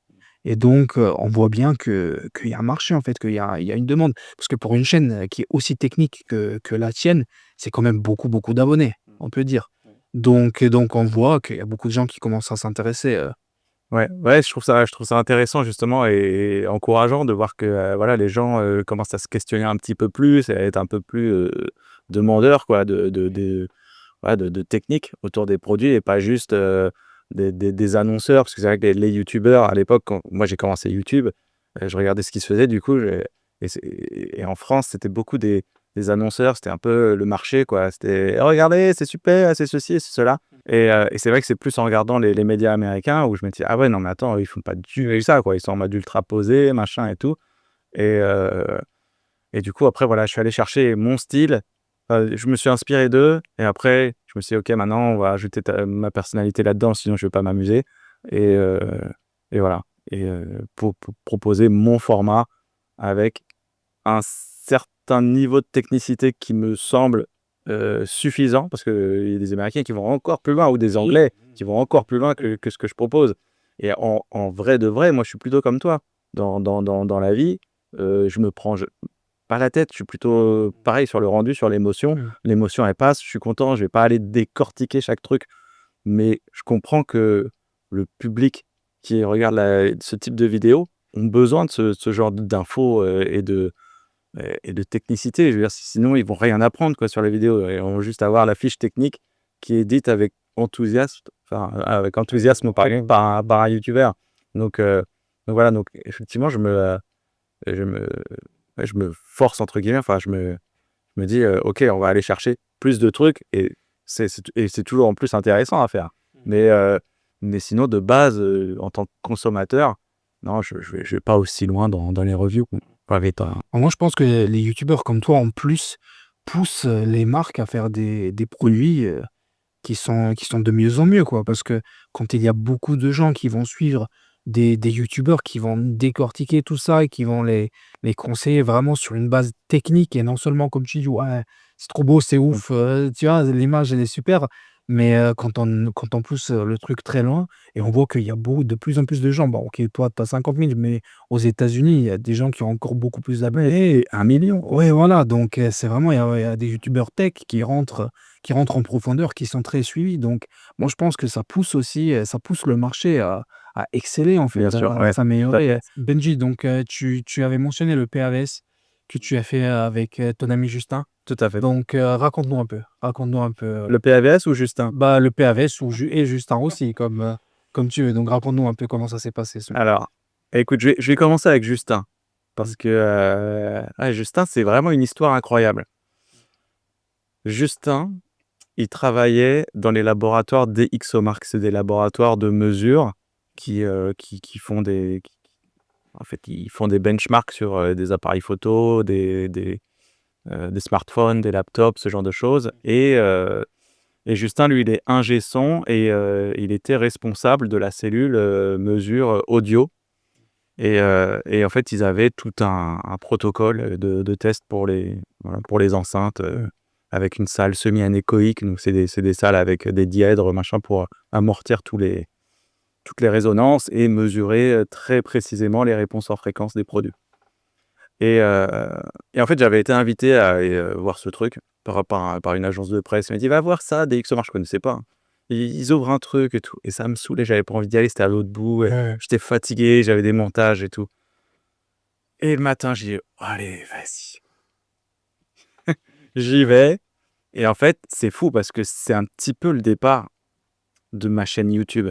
et donc on voit bien qu'il y a un marché, en fait, qu'il y a une demande. Parce que pour une chaîne, qui est aussi technique que la tienne, c'est quand même beaucoup, beaucoup d'abonnés, on peut dire. Donc on voit qu'il y a beaucoup de gens qui commencent à s'intéresser, Ouais, ouais, je trouve ça intéressant justement et encourageant de voir que, voilà, les gens, commencent à se questionner un petit peu plus et à être un peu plus, demandeurs, quoi, ouais, de techniques autour des produits, et pas juste, des annonceurs. Parce que c'est vrai que les youtubeurs à l'époque, quand moi j'ai commencé YouTube, je regardais ce qui se faisait du coup, et en France, c'était beaucoup des annonceurs. C'était un peu le marché, quoi. C'était: «Oh regardez, c'est super, c'est ceci, c'est cela». Et c'est vrai que c'est plus en regardant les médias américains où je me dis: «Ah ouais, non mais attends, ils font pas du ça, quoi». Ils sont en mode ultra posé, machin et tout. Et du coup, après, voilà, je suis allé chercher mon style. Je me suis inspiré d'eux, et après, je me suis dit: «OK, maintenant, on va ajouter ma personnalité là-dedans, sinon je vais pas m'amuser». Et, heu, et voilà. Et pour proposer mon format avec un certain niveau de technicité qui me semble suffisant, parce qu'il y a des Américains qui vont encore plus loin, ou des Anglais qui vont encore plus loin que ce que je propose. Et en vrai de vrai, moi, je suis plutôt comme toi. Dans la vie, je me prends pas la tête, je suis plutôt pareil sur le rendu, sur l'émotion. L'émotion, elle passe, je suis content, je vais pas aller décortiquer chaque truc. Mais je comprends que le public qui regarde ce type de vidéo ont besoin de ce genre d'infos et de technicité. Je veux dire, sinon ils vont rien apprendre, quoi, sur les vidéos. Ils vont juste avoir la fiche technique qui est dite avec enthousiasme par un youtubeur. Donc voilà, donc effectivement, je me ouais, je me «force» entre guillemets, enfin je me dis, «OK, on va aller chercher plus de trucs», et c'est toujours en plus intéressant à faire. Mais Mais sinon, de base, en tant que consommateur, non, je vais pas aussi loin dans les reviews. Moi, je pense que les youtubeurs comme toi, en plus, poussent les marques à faire des produits qui sont de mieux en mieux, quoi. Parce que quand il y a beaucoup de gens qui vont suivre des youtubeurs qui vont décortiquer tout ça et qui vont les conseiller vraiment sur une base technique et non seulement comme tu dis, ouais, c'est trop beau, c'est ouf, tu vois, l'image, elle est super. Mais quand on pousse le truc très loin et on voit qu'il y a de plus en plus de gens, bon, ok, toi, tu as 50 000, mais aux États-Unis, il y a des gens qui ont encore beaucoup plus d'abonnés. Et 1 million. Ouais, voilà, donc c'est vraiment, il y a des youtubeurs tech qui rentrent en profondeur, qui sont très suivis. Donc, moi, je pense que ça pousse aussi, ça pousse le marché à exceller, en Bien fait, sûr, à ouais. s'améliorer. Benji, donc, tu avais mentionné le PAVS que tu as fait avec ton ami Justin. Tout à fait. Donc, raconte-nous un peu. Raconte-nous un peu. Le PAVS ou Justin? Bah, le PAVS et Justin aussi, comme tu veux. Donc, raconte-nous un peu comment ça s'est passé. Alors, écoute, je vais commencer avec Justin. Parce que Justin, c'est vraiment une histoire incroyable. Justin, il travaillait dans les laboratoires DxOMark. C'est des laboratoires de mesure qui font en fait, ils font des benchmarks sur des appareils photo, des smartphones, des laptops, ce genre de choses. Et Justin, lui, il est ingé son et il était responsable de la cellule mesure audio. Et en fait, ils avaient tout un protocole de test pour les enceintes avec une salle semi-anéchoïque. Donc, c'est des salles avec des dièdres, machin, pour amortir toutes les résonances et mesurer très précisément les réponses en fréquence des produits. Et en fait, j'avais été invité à aller voir ce truc par une agence de presse. Il m'a dit, va voir ça, DxOMark, je connaissais pas. Ils ouvrent un truc et tout. Et ça me saoulait, j'avais pas envie d'y aller, c'était à l'autre bout. J'étais fatigué, j'avais des montages et tout. Et le matin, j'ai dit, oh, allez, vas-y. J'y vais. Et en fait, c'est fou parce que c'est un petit peu le départ de ma chaîne YouTube.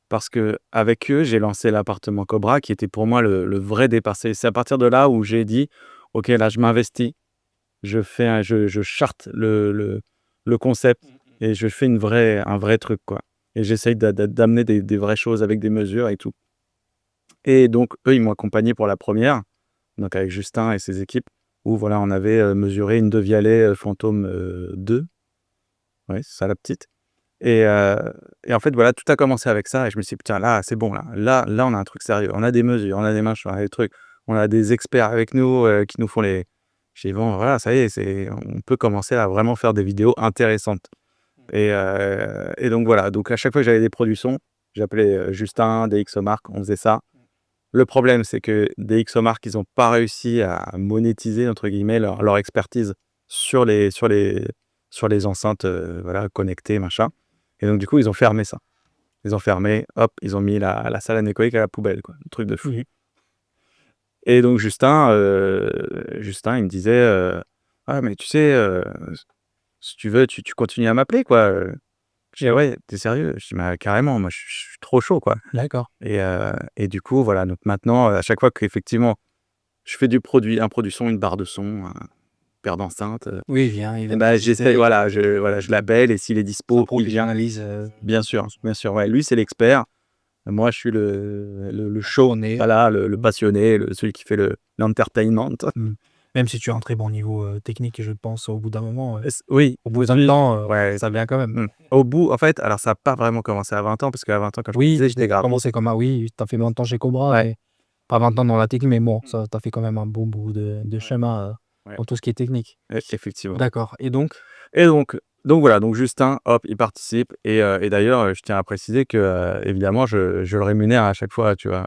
Parce que avec eux, j'ai lancé l'appartement Cobra, qui était pour moi le vrai départ. C'est à partir de là où j'ai dit, ok, là, je m'investis. Je charte le concept et je fais un vrai truc, quoi. Et j'essaye d'amener des vraies choses avec des mesures et tout. Et donc, eux, ils m'ont accompagné pour la première, donc avec Justin et ses équipes, où voilà, on avait mesuré une Devialet Phantom 2. Ouais, c'est ça la petite. Et en fait, voilà, tout a commencé avec ça. Et je me suis dit, putain, là, c'est bon, là, on a un truc sérieux. On a des mesures, on a des machins, des trucs. On a des experts avec nous qui nous font les. J'ai dit, bon, voilà, ça y est, on peut commencer à vraiment faire des vidéos intéressantes. Et donc, voilà. Donc, à chaque fois que j'avais des produits son, j'appelais Justin, DxOMark, on faisait ça. Le problème, c'est que DxOMark, ils n'ont pas réussi à monétiser, entre guillemets, leur expertise sur les enceintes voilà, connectées, machin. Et donc, du coup, ils ont fermé ça. Ils ont fermé, hop, ils ont mis la salle anéchoïque à la poubelle, quoi. Un truc de fou. Et donc, Justin, il me disait, ah, mais tu sais, si tu veux, tu continues à m'appeler, quoi. Je dis, ouais, t'es sérieux? Je dis, bah, carrément, moi, je suis trop chaud, quoi. D'accord. Et du coup, voilà, donc maintenant, à chaque fois qu'effectivement, je fais un produit son, une barre de son, un paire d'enceintes, Oui, il vient. Il bah, j'essaie, je l'appelle et s'il est dispo, il vient. analyse. Bien sûr, ouais. Lui, c'est l'expert. Moi, je suis le show, voilà, le passionné, celui qui fait l'entertainment. Même si tu as un très bon niveau technique, je pense, au bout d'un moment. Oui, Au bout d'un temps, ouais. ça vient quand même. Au bout, en fait, alors ça n'a pas vraiment commencé à 20 ans, parce qu'à 20 ans, quand je te disais, j'étais grave. Commencé comme oui, tu as fait 20 ans chez Cobra, Ouais. mais pas 20 ans dans la technique, mais bon, ça, tu as fait quand même un bon bout de chemin Ouais. dans tout ce qui est technique. Effectivement. D'accord. Et donc, voilà, donc Justin, hop, il participe. Et d'ailleurs, je tiens à préciser que, évidemment, je le rémunère à chaque fois, tu vois.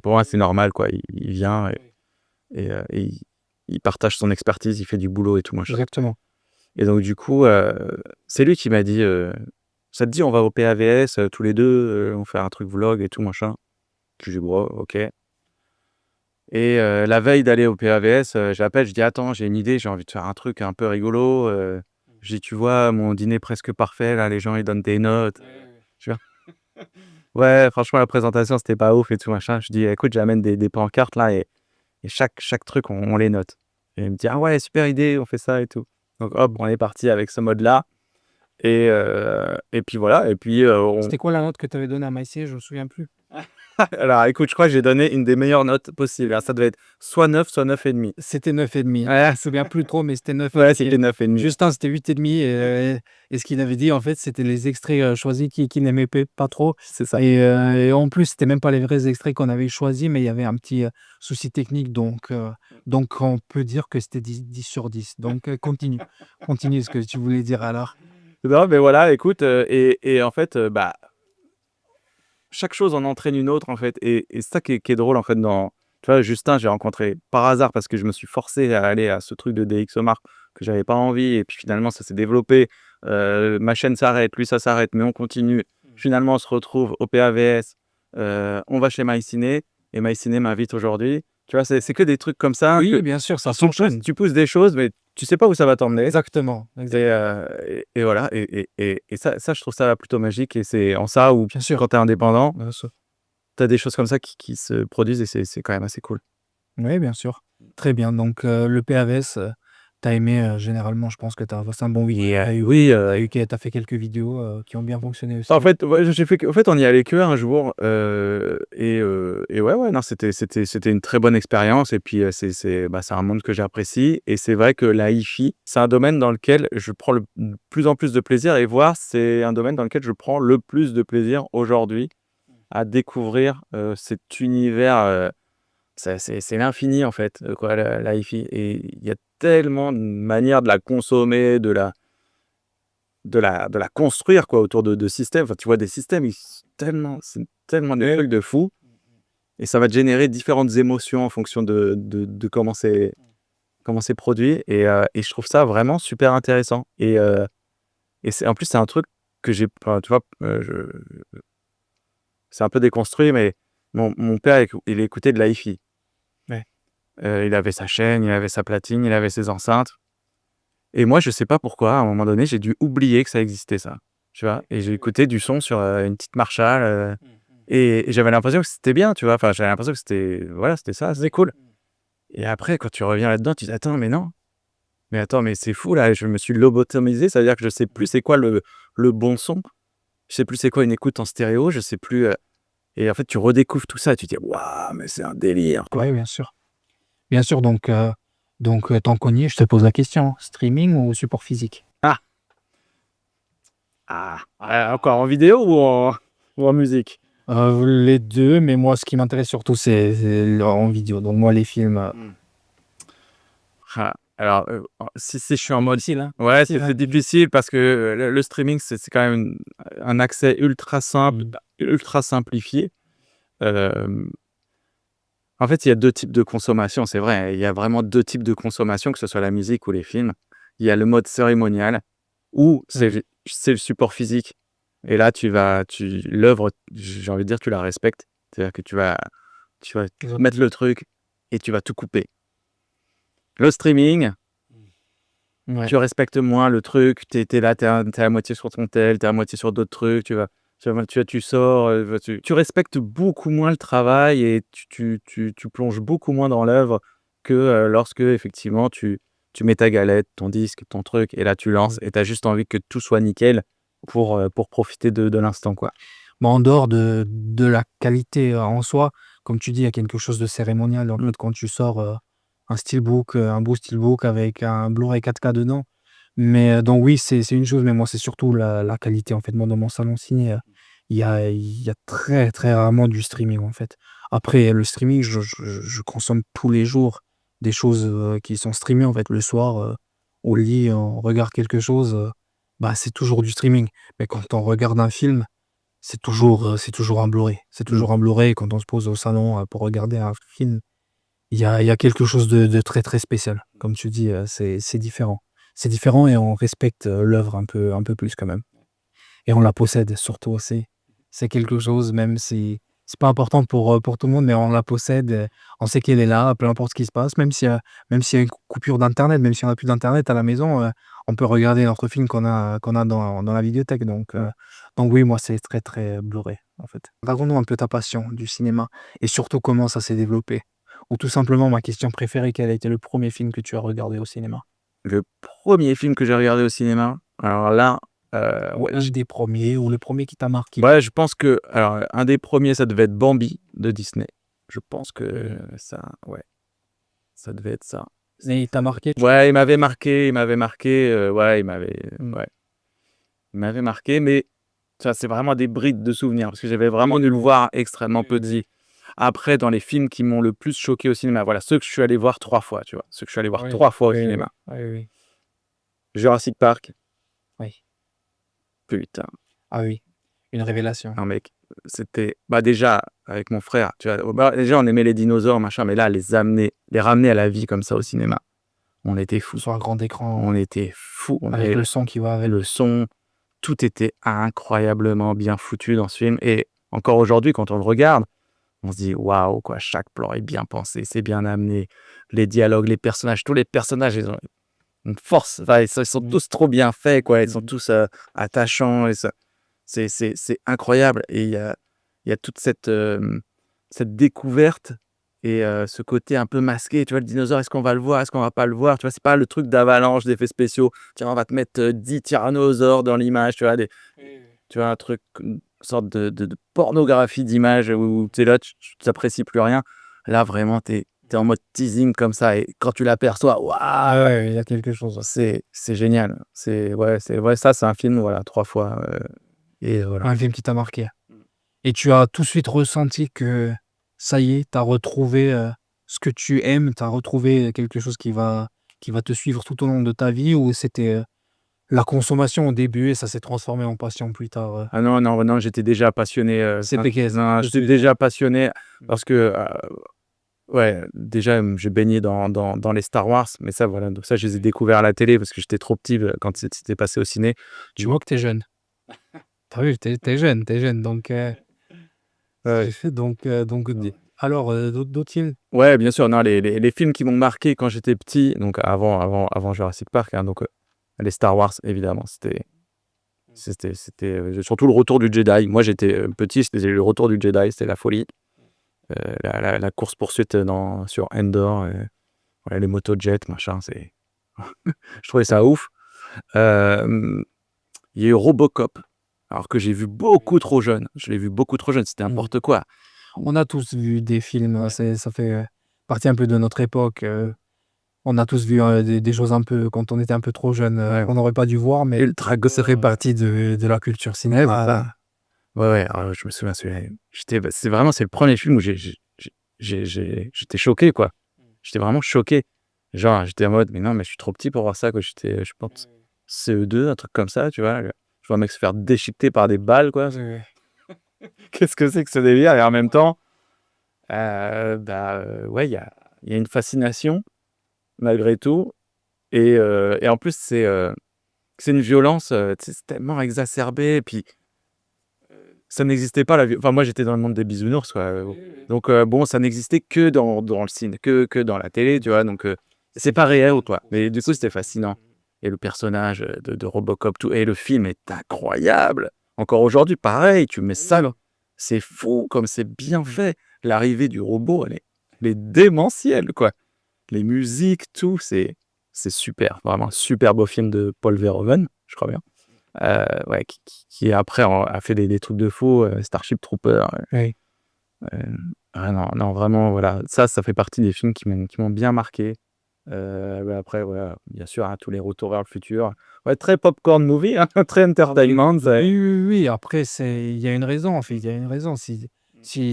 Pour moi, c'est normal, quoi. Il vient et il partage son expertise, il fait du boulot et tout, machin. exactement. Et donc, du coup, c'est lui qui m'a dit, ça te dit, on va au PAVS, tous les deux, on fait un truc vlog et tout, machin. Je dis, bon, ok. Et la veille d'aller au PAVS, j'appelle, je dis, attends, j'ai une idée, j'ai envie de faire un truc un peu rigolo. Je dis, tu vois, mon dîner presque parfait, là, les gens, ils donnent des notes. Tu vois. Ouais, franchement, la présentation, c'était pas ouf et tout, machin. Je dis, écoute, j'amène des pancartes, là, et chaque truc, on les note. Et il me dit, ah ouais, super idée, on fait ça et tout. Donc, hop, on est parti avec ce mode-là. Et puis voilà. Et puis, C'était quoi la note que tu avais donnée à MyCiné? Je me souviens plus. alors écoute, je crois que j'ai donné une des meilleures notes possibles. Alors, ça devait être soit 9, soit 9,5. C'était 9,5. Ouais. Je me souviens plus trop, mais c'était 9. Ouais, c'était 9,5. Justin, c'était 8,5. Et ce qu'il avait dit, en fait, c'était les extraits choisis qu'il n'aimait pas trop. C'est ça. Et en plus, c'était même pas les vrais extraits qu'on avait choisis, mais il y avait un petit souci technique. Donc, on peut dire que c'était 10 sur 10. Donc, continue. Continue ce que tu voulais dire alors. Non, mais voilà, écoute, et en fait, bah, chaque chose en entraîne une autre, en fait. Et c'est ça qui est drôle, en fait, dans... Tu vois, Justin, j'ai rencontré par hasard parce que je me suis forcé à aller à ce truc de DxOMark que j'avais pas envie. Et puis finalement, ça s'est développé. Ma chaîne s'arrête, lui, ça s'arrête, mais on continue. Finalement, on se retrouve au PAVS. On va chez MyCiné. Et MyCiné m'invite aujourd'hui. Tu vois, c'est que des trucs comme ça. Oui, que bien sûr, ça fonctionne. tu pousses des choses, mais tu sais pas où ça va t'emmener. Exactement. Et voilà. Et ça, je trouve ça plutôt magique. Et c'est en ça où, Bien sûr. quand tu es indépendant, Bien sûr. tu as des choses comme ça qui se produisent et c'est quand même assez cool. Oui, bien sûr. Très bien. Donc, le PAVS, tu as aimé généralement, je pense que tu as passé un bon week-end. Oui. Tu as fait quelques vidéos qui ont bien fonctionné aussi. En fait, ouais, en fait, on n'y allait que un jour. Et ouais, non, c'était une très bonne expérience. Et puis, c'est un monde que j'apprécie. Et c'est vrai que la hi-fi, c'est un domaine dans lequel je prends de plus en plus de plaisir. Et voir, c'est un domaine dans lequel je prends le plus de plaisir aujourd'hui à découvrir cet univers. C'est l'infini, en fait, quoi, la hi-fi. Et il y a tellement de manières de la consommer, de la construire, quoi, autour de systèmes. Enfin, tu vois, des systèmes, c'est tellement des trucs de fou. Et ça va te générer différentes émotions en fonction de comment c'est produit. Et je trouve ça vraiment super intéressant. Et en plus, c'est un truc que j'ai... Enfin, tu vois, c'est un peu déconstruit, mais mon père, il écoutait de la hi-fi. Ouais. Il avait sa chaîne, il avait sa platine, il avait ses enceintes. Et moi, je sais pas pourquoi, à un moment donné, j'ai dû oublier que ça existait, ça. Tu vois, et j'ai écouté du son sur une petite Marshall. Et j'avais l'impression que c'était bien, tu vois. Enfin, j'avais l'impression que c'était... Voilà, c'était ça, c'était cool. Et après, quand tu reviens là-dedans, tu te dis, attends, mais non. Mais attends, mais c'est fou, là. Je me suis lobotomisé. Ça veut dire que je sais plus c'est quoi le bon son. Je sais plus c'est quoi une écoute en stéréo. Je sais plus... Et en fait, tu redécouvres tout ça et tu te dis, waouh, mais c'est un délire, quoi. Oui, bien sûr. Bien sûr, donc, tant qu'on y est, je te pose la question. Streaming ou support physique? Encore en vidéo ou en musique? Les deux, mais moi, ce qui m'intéresse surtout, c'est en vidéo. Donc, moi, les films... Alors, si je suis en mode... Difficile, hein? Ouais, Difficile, c'est difficile parce que le streaming, c'est quand même un accès ultra simple, ultra simplifié. En fait, il y a deux types de consommation, c'est vrai. Il y a vraiment deux types de consommation, que ce soit la musique ou les films. Il y a le mode cérémonial où c'est le support physique. Et là, l'œuvre, j'ai envie de dire, tu la respectes. C'est-à-dire que tu vas mettre le truc et tu vas tout couper. Le streaming, Ouais. tu respectes moins le truc. T'es là, t'es à moitié sur ton tel, t'es à moitié sur d'autres trucs. Tu sors, tu respectes beaucoup moins le travail et tu plonges beaucoup moins dans l'œuvre que lorsque, effectivement, tu mets ta galette, ton disque, ton truc, et là, tu lances et tu as juste envie que tout soit nickel pour profiter de l'instant, quoi. Bon, en dehors de la qualité en soi, comme tu dis, il y a quelque chose de cérémonial. En fait, quand tu sors un steelbook, un beau steelbook avec un Blu-ray 4K dedans. Mais donc oui, c'est une chose, mais moi, c'est surtout la qualité. En fait, moi, dans mon salon ciné, il y a très, très rarement du streaming, en fait. Après, le streaming, je consomme tous les jours des choses qui sont streamées, en fait. Le soir, au lit, on regarde quelque chose, c'est toujours du streaming. Mais quand on regarde un film, c'est toujours un Blu-ray. C'est toujours un Blu-ray. Quand on se pose au salon pour regarder un film, il y a quelque chose de très, très spécial. Comme tu dis, c'est différent. C'est différent et on respecte l'œuvre un peu plus quand même. Et on la possède surtout aussi. C'est quelque chose, même si c'est pas important pour tout le monde, mais on la possède. On sait qu'elle est là, peu importe ce qui se passe. Même s'il y a une coupure d'internet, même si on n'a plus d'internet à la maison, on peut regarder notre film qu'on a dans la vidéothèque. Donc oui, moi, c'est très, très Blu-ray, en fait. Raconte-nous un peu ta passion du cinéma et surtout comment ça s'est développé. Ou tout simplement, ma question préférée, quel a été le premier film que tu as regardé au cinéma? Le premier film que j'ai regardé au cinéma, alors là, Ouais, Un des premiers ou le premier qui t'a marqué. ouais, je pense que. Alors, un des premiers, ça devait être Bambi de Disney. Je pense que ça. Ouais, ça devait être ça. Mais il t'a marqué. Ouais, il m'avait marqué. Ouais, Mm. il m'avait marqué, mais ça, c'est vraiment des brides de souvenirs parce que j'avais vraiment dû le voir extrêmement petit. Après, dans les films qui m'ont le plus choqué au cinéma, voilà, ceux que je suis allé voir 3 fois, tu vois, ceux que je suis allé voir Oui, 3 fois au oui, cinéma. oui, oui. Jurassic Park, Oui. putain, Ah oui, une révélation. un mec, c'était, bah déjà avec mon frère, tu vois, bah, déjà on aimait les dinosaures, machin, mais là les ramener à la vie comme ça au cinéma, on était fous, Sur un grand écran, on était fous, on avec avait le son qui va avec. le son, tout était incroyablement bien foutu dans ce film, et encore aujourd'hui quand on le regarde, on se dit waouh quoi, chaque plan est bien pensé, c'est bien amené, les dialogues, les personnages, tous les personnages ils ont une force, enfin, ils sont tous trop bien faits quoi, ils sont tous attachants, et ça, c'est incroyable, et il y a toute cette découverte et ce côté un peu masqué, tu vois, le dinosaure, est-ce qu'on va le voir, est-ce qu'on va pas le voir, tu vois, c'est pas le truc d'avalanche d'effets spéciaux, tiens on va te mettre 10 tyrannosaures dans l'image, tu vois, tu vois, un truc, une sorte de pornographie d'image où tu es là, tu n'apprécies plus rien. Là, vraiment, tu es en mode teasing comme ça. Et quand tu l'aperçois, waouh, Ah ouais, il y a quelque chose. c'est génial. Ouais, ça, c'est un film, voilà, 3 fois. Et voilà. Un film qui t'a marqué. Et tu as tout de suite ressenti que ça y est, tu as retrouvé ce que tu aimes, tu as retrouvé quelque chose qui va te suivre tout au long de ta vie, ou c'était la consommation au début et ça s'est transformé en passion plus tard. Ah non, non, non, j'étais déjà passionné. C'est péqué. Non, j'étais déjà passionné parce que, ouais, déjà, j'ai baigné dans les Star Wars, mais ça, voilà, donc ça, je les ai découverts à la télé parce que j'étais trop petit quand c'était passé au ciné. Tu vois que tu es jeune. T'as vu, t'es jeune, donc alors d'autres films? Ouais, bien sûr, non, les films qui m'ont marqué quand j'étais petit, donc avant Jurassic Park, hein, donc les Star Wars, évidemment, c'était surtout le retour du Jedi. Moi, j'étais petit, c'était le retour du Jedi, c'était la folie. La course-poursuite sur Endor, ouais, les motojets, machin, je trouvais ça ouf. Il y a eu Robocop, alors que j'ai vu beaucoup trop jeune. Je l'ai vu beaucoup trop jeune, c'était n'importe quoi. On a tous vu des films, ça fait partie un peu de notre époque. On a tous vu des choses un peu quand on était un peu trop jeune, Ouais. qu'on n'aurait pas dû voir, mais Ultra gore. ça fait partie de la culture cinéma. Voilà. Ouais, alors, je me souviens, c'est le premier film où j'étais choqué, quoi. J'étais vraiment choqué. Genre, j'étais en mode, mais non, mais je suis trop petit pour voir ça, quoi. J'étais, je pense, CE2, un truc comme ça, tu vois. Je vois un mec se faire déchiqueter par des balles, quoi. Qu'est-ce que c'est que ce délire? Et en même temps, ouais, il y a une fascination, malgré tout. Et en plus, c'est une violence, tu sais, c'est tellement exacerbé. Et puis, ça n'existait pas, enfin, moi, j'étais dans le monde des bisounours, quoi. Donc, bon, ça n'existait que dans le ciné, que dans la télé, tu vois. Donc, c'est pas réel, quoi. Mais du coup, c'était fascinant. Et le personnage de Robocop, tout. Et le film est incroyable. Encore aujourd'hui, pareil, tu mets ça, là. C'est fou comme c'est bien fait. L'arrivée du robot, elle est démentielle, quoi. Les musiques, tout, c'est super. Vraiment, super beau film de Paul Verhoeven, je crois bien. Ouais, qui après a fait des trucs de fou, Starship Trooper. Oui. Non, vraiment, voilà. Ça fait partie des films qui m'ont bien marqué. Après, ouais, bien sûr, hein, tous les retours vers le futur. Ouais, très popcorn movie, hein, très entertainment. Oui. Après, il y a une raison, en fait. Il y a une raison. Si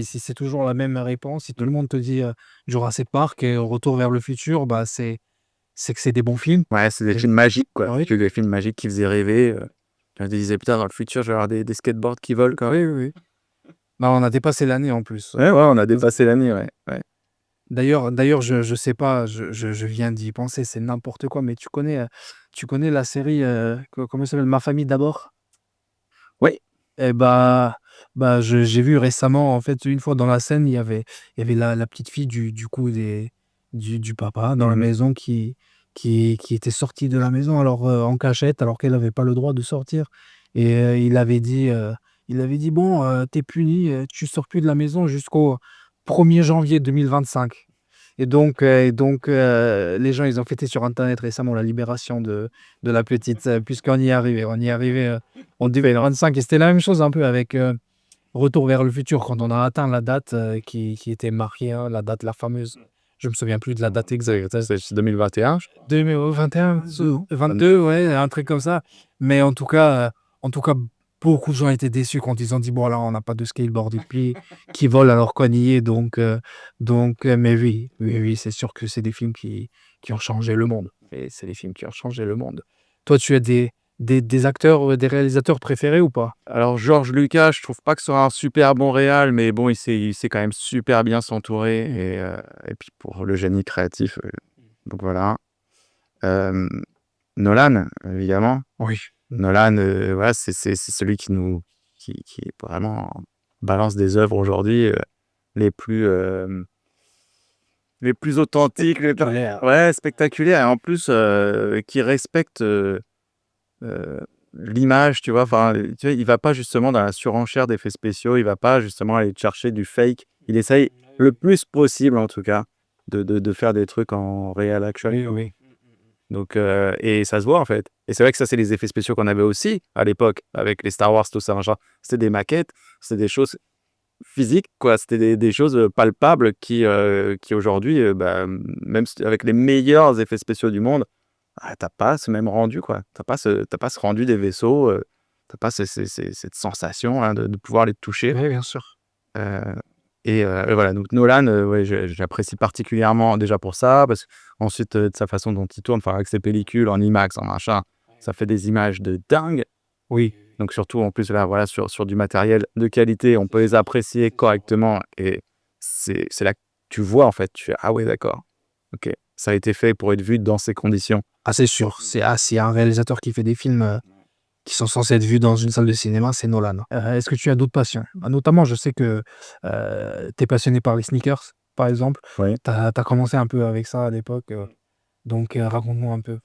c'est toujours la même réponse, si tout le monde te dit Jurassic Park et Retour vers le futur, bah c'est que c'est des bons films. Ouais, c'est des films magiques, quoi. Oui. Des films magiques qui faisaient rêver. Je me disais, putain, dans le futur, je vais avoir des skateboards qui volent, quoi. Oui. Bah, on a dépassé l'année en plus. Ouais, on a dépassé l'année, ouais. D'ailleurs, je sais pas, je viens d'y penser, c'est n'importe quoi, mais tu connais la série, comment ça s'appelle? Ma famille d'abord? Oui. Et j'ai vu récemment, en fait, une fois dans la scène, il y avait la petite fille du coup du papa dans la maison qui était sortie de la maison alors en cachette, alors qu'elle n'avait pas le droit de sortir. Et il avait dit, bon, t'es puni, tu sors plus de la maison jusqu'au 1er janvier 2025. Les gens, ils ont fêté sur Internet récemment la libération de la petite, puisqu'on y est arrivé. On y est arrivé en 2025. Et c'était la même chose un peu avec Retour vers le futur, quand on a atteint la date qui était marquée, hein, la date, la fameuse. Je me souviens plus de la date exacte. C'est 2021, je crois. 2021, 22, ouais, un truc comme ça. Mais en tout cas, beaucoup de gens étaient déçus quand ils ont dit, bon, là, on n'a pas de skateboard et puis qui volent alors qu'on y est. Mais oui, c'est sûr que c'est des films qui ont changé le monde. Et c'est des films qui ont changé le monde. Toi, tu as des acteurs, des réalisateurs préférés ou pas? Alors, George Lucas, je trouve pas que ce soit un super bon réal, mais bon, il sait quand même super bien s'entourer. Et puis, pour le génie créatif, donc voilà. Euh, Nolan, évidemment. Oui. Nolan, voilà, c'est celui qui vraiment balance des œuvres aujourd'hui les plus authentiques, ouais, spectaculaires, et en plus qui respectent l'image, tu vois. Enfin, tu vois, il va pas justement dans la surenchère d'effets spéciaux, il va pas justement aller chercher du fake. Il essaye le plus possible, en tout cas, de faire des trucs en real action. Oui. Donc, et ça se voit en fait. Et c'est vrai que ça, c'est les effets spéciaux qu'on avait aussi à l'époque avec les Star Wars, tout ça, machin. C'était des maquettes, c'était des choses physiques, quoi. C'était des choses palpables qui aujourd'hui, même avec les meilleurs effets spéciaux du monde, t'as pas ce même rendu, quoi. T'as pas ce rendu des vaisseaux, t'as pas cette sensation hein, de pouvoir les toucher. Oui, bien sûr. Et voilà, donc Nolan, ouais, j'apprécie particulièrement déjà pour ça, parce qu'ensuite, de sa façon dont il tourne, enfin, avec ses pellicules en IMAX, en machin, ça fait des images de dingue. Oui. Donc surtout, en plus, là, voilà, sur du matériel de qualité, on peut les apprécier correctement. Et c'est là que tu vois, en fait, tu fais « Ah ouais, d'accord, ok, ça a été fait pour être vu dans ces conditions. » Ah, c'est sûr. C'est un réalisateur qui fait des films qui sont censés être vus dans une salle de cinéma, c'est Nolan. Est-ce que tu as d'autres passions? Notamment, je sais que tu es passionné par les sneakers, par exemple. Ouais. Tu as commencé un peu avec ça à l'époque. Donc, raconte-nous un peu.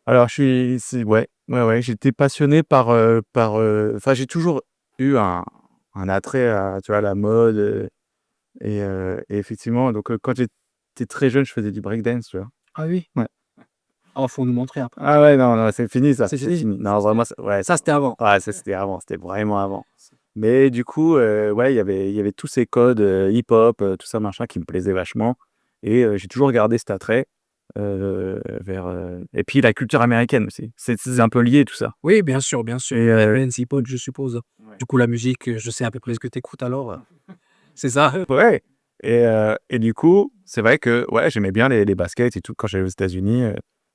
Alors, ouais, j'étais passionné enfin, j'ai toujours eu un attrait à, tu vois, la mode. Et effectivement, donc quand j'étais très jeune, je faisais du breakdance, tu vois. Ah oui? Ouais. Oh, faut nous montrer après. Ah ouais, non, c'est fini ça. C'est fini. Non, vraiment, ouais, Ça, c'était avant. ouais, ça c'était avant, c'était vraiment avant. Mais du coup, ouais, il y avait tous ces codes hip-hop, tout ça, machin, qui me plaisaient vachement. Et j'ai toujours gardé cet attrait vers. Et puis la culture américaine aussi. C'est un peu lié tout ça. Oui, bien sûr, bien sûr. Et, Dance, hip-hop, je suppose. Du coup, la musique, je sais à peu près ce que tu écoutes alors. C'est ça? ouais. Et du coup, c'est vrai que ouais, j'aimais bien les baskets et tout quand j'allais aux États-Unis.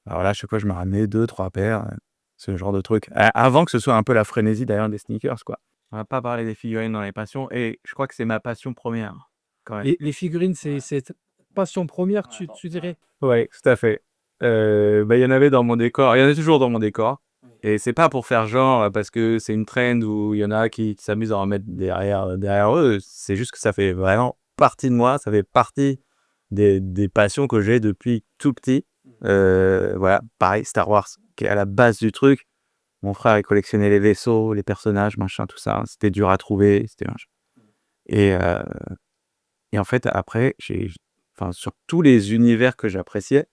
Alors là, chaque fois, je me ramenais 2-3 paires, ce genre de truc. Avant que ce soit un peu la frénésie d'ailleurs des sneakers, quoi. On va pas parler des figurines dans les passions, et je crois que c'est ma passion première, quand même. Les figurines, c'est ta passion première, tu dirais? Ouais, tout à fait. Il y en avait dans mon décor, il y en a toujours dans mon décor. Et c'est pas pour faire genre, parce que c'est une trend où il y en a qui s'amusent à en mettre derrière eux. C'est juste que ça fait vraiment partie de moi, ça fait partie des passions que j'ai depuis tout petit. Voilà, pareil, Star Wars, qui est à la base du truc. Mon frère, il collectionnait les vaisseaux, les personnages, machin, tout ça. C'était dur à trouver. Et, euh, et en fait, après, enfin, sur tous les univers que j'appréciais,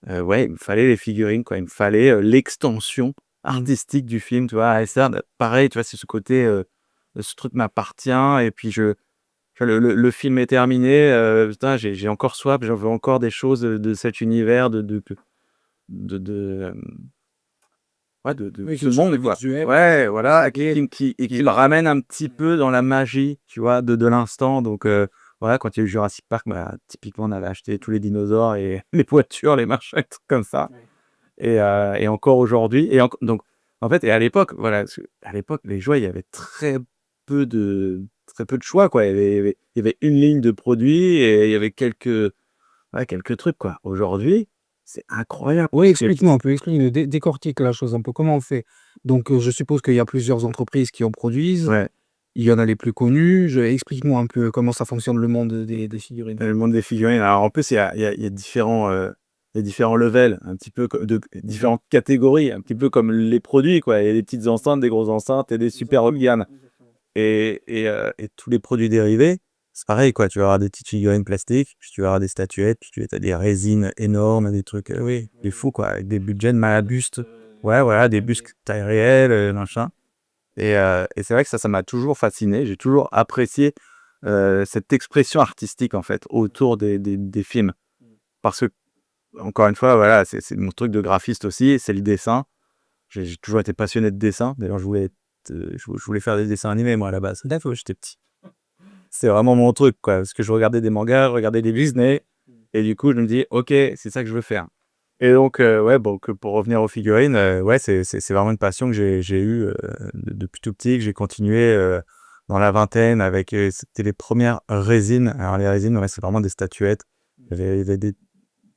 ouais, il me fallait les figurines, quoi. Il me fallait l'extension artistique du film, tu vois. Et ça, pareil, tu vois, c'est ce côté, ce truc m'appartient. Et puis, le film est terminé. Putain, j'ai encore soif, j'en veux encore des choses de cet univers, ouais, de Oui, ce quelque chose monde, de quoi. visuel. Ouais, voilà, et qui le ramène un petit peu dans la magie, tu vois, de l'instant. Donc, voilà, quand il y a eu Jurassic Park, typiquement, on avait acheté tous les dinosaures et les voitures, les machins, trucs comme ça. Et encore aujourd'hui. Donc, en fait, et à l'époque, voilà, à l'époque, les jouets, il y avait très peu de choix, quoi. Il y avait une ligne de produits et il y avait quelques trucs, quoi. Aujourd'hui, c'est incroyable. Oui, explique-nous un peu, explique-nous, décortique la chose un peu. Comment on fait? Donc, je suppose qu'il y a plusieurs entreprises qui en produisent. Ouais. Il y en a les plus connus. Explique-nous un peu comment ça fonctionne le monde des figurines. Le monde des figurines. Alors, en plus, il y a différents levels, un petit peu différentes catégories, un petit peu comme les produits, quoi. Il y a des petites enceintes, des grosses enceintes et des super organes. Et tous les produits dérivés, c'est pareil, quoi. Tu vas avoir des petites figurines plastiques, puis tu vas avoir des statuettes, puis tu as des résines énormes, des trucs, oui, des fous, quoi, avec des budgets de malade. Bustes. Ouais, voilà, des bustes taille réelle, machin. Et c'est vrai que ça m'a toujours fasciné. J'ai toujours apprécié cette expression artistique, en fait, autour des films. Parce que, encore une fois, voilà, c'est mon truc de graphiste aussi, c'est le dessin. J'ai toujours été passionné de dessin. D'ailleurs, je voulais faire des dessins animés, moi, à la base. Quand j'étais petit. C'est vraiment mon truc, quoi. Parce que je regardais des mangas, je regardais des Disney. Et du coup, je me dis, OK, c'est ça que je veux faire. Et donc, ouais, bon, pour revenir aux figurines, ouais, c'est vraiment une passion que j'ai eue depuis tout petit, que j'ai continué dans la vingtaine avec, c'était les premières résines. Alors, les résines, ouais, c'est vraiment des statuettes. Il y avait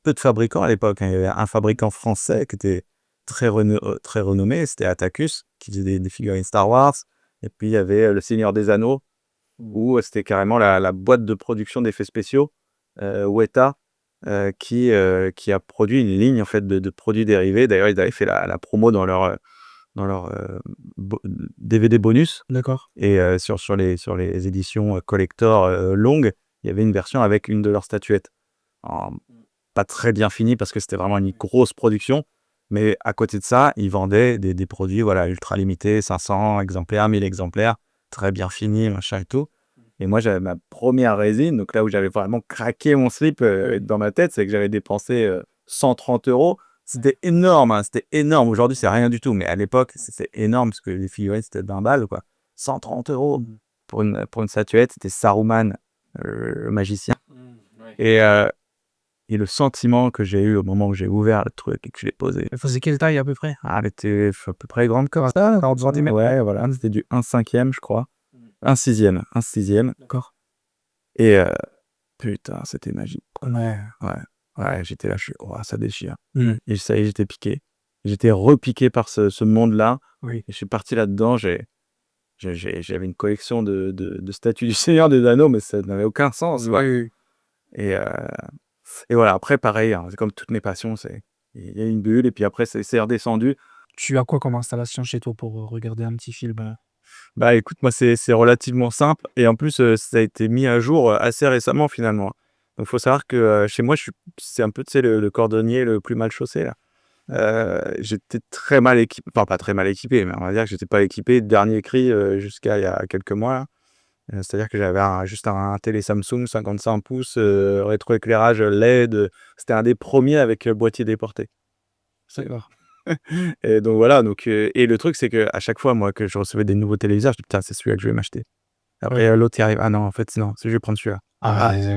peu de fabricants à l'époque, hein. Il y avait un fabricant français qui était très renommé, c'était Atacus, qui faisait des figurines Star Wars. Et puis, il y avait Le Seigneur des Anneaux, où c'était carrément la boîte de production d'effets spéciaux, Weta, qui a produit une ligne, en fait, de produits dérivés. D'ailleurs, ils avaient fait la promo dans leur DVD bonus. D'accord. Et sur les éditions collector longues, il y avait une version avec une de leurs statuettes. Alors, pas très bien finie parce que c'était vraiment une grosse production. Mais à côté de ça, ils vendaient des produits, voilà, ultra limités, 500 exemplaires, 1000 exemplaires, très bien finis, machin et tout. Et moi, j'avais ma première résine, donc là où j'avais vraiment craqué mon slip dans ma tête, c'est que j'avais dépensé 130 €. C'était énorme, hein, c'était énorme. Aujourd'hui, c'est rien du tout, mais à l'époque, c'est énorme parce que les figurines, c'était 20 balles, quoi. 130 € pour une statuette, c'était Saruman, le magicien. Et le sentiment que j'ai eu au moment où j'ai ouvert le truc et que je l'ai posé, Elle faisait quelle taille à peu près? elle était à peu près grande comme ça, 40 cm. Ouais, voilà, c'était du 1/5, je crois. 1/6, 1/6. D'accord. Et putain, c'était magique. Ouais. Ouais, j'étais là, oh, ça déchire. Mm. Et ça y est, j'étais piqué. J'étais repiqué par ce monde-là. Oui. Et je suis parti là-dedans. J'avais une collection de statues du Seigneur des Anneaux, mais ça n'avait aucun sens. Ouais. Et voilà, après, pareil, hein, c'est comme toutes mes passions, il y a une bulle, et puis après, c'est redescendu. Tu as quoi comme installation chez toi pour regarder un petit film? Bah écoute, moi, c'est relativement simple. Et en plus, ça a été mis à jour assez récemment, finalement. Donc, il faut savoir que chez moi, c'est un peu, tu sais, le cordonnier le plus mal chaussé, là. J'étais très mal équipé, enfin pas très mal équipé, mais on va dire que j'étais pas équipé. Dernier cri jusqu'à il y a quelques mois, là. C'est-à-dire que j'avais juste un télé Samsung 55 pouces, rétroéclairage LED. C'était un des premiers avec boîtier déporté. D'accord. Et donc voilà, et le truc, c'est qu'à chaque fois, moi, que je recevais des nouveaux téléviseurs, je dis putain, c'est celui-là que je vais m'acheter. Après, l'autre, il arrive, ah non, en fait, non, je vais prendre celui-là.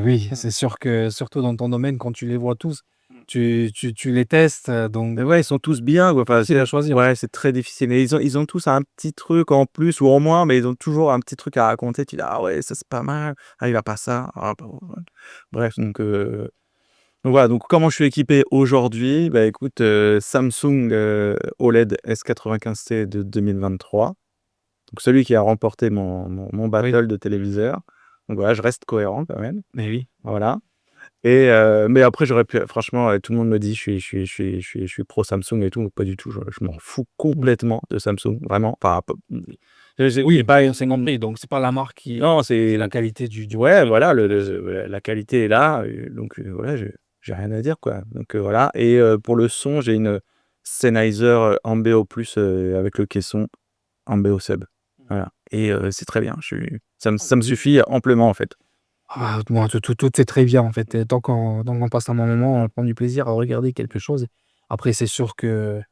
Oui, c'est sûr que surtout dans ton domaine, quand tu les vois tous, tu les testes, donc Mais ouais, ils sont tous bien, quoi. Enfin, c'est à choisir. ouais, c'est très difficile. Et ils ont tous un petit truc en plus ou en moins, mais ils ont toujours un petit truc à raconter. Tu dis, ah ouais, ça c'est pas mal. Ah, il va pas ça. Ah, bah, ouais. Bref, donc voilà. Donc, comment je suis équipé aujourd'hui? Bah écoute, Samsung OLED S95C de 2023. Donc, celui qui a remporté mon battle de téléviseur. Donc voilà, je reste cohérent quand même. Mais oui. Voilà. Et mais après, j'aurais pu, franchement, tout le monde me dit je suis pro Samsung et tout, pas du tout. Je m'en fous complètement de Samsung, vraiment. Enfin, Oui, pas 50 prix, donc c'est pas la marque qui non, c'est c'est la qualité du ouais, voilà, la qualité est là, donc voilà, j'ai rien à dire, quoi. Donc voilà. Et pour le son, j'ai une Sennheiser Ambeo Plus avec le caisson Ambeo Sub. Voilà. Et c'est très bien. Ça me suffit amplement, en fait. Bon, tout est très bien en fait. Et tant qu'on passe un bon moment, on prend du plaisir à regarder quelque chose. Après, c'est sûr que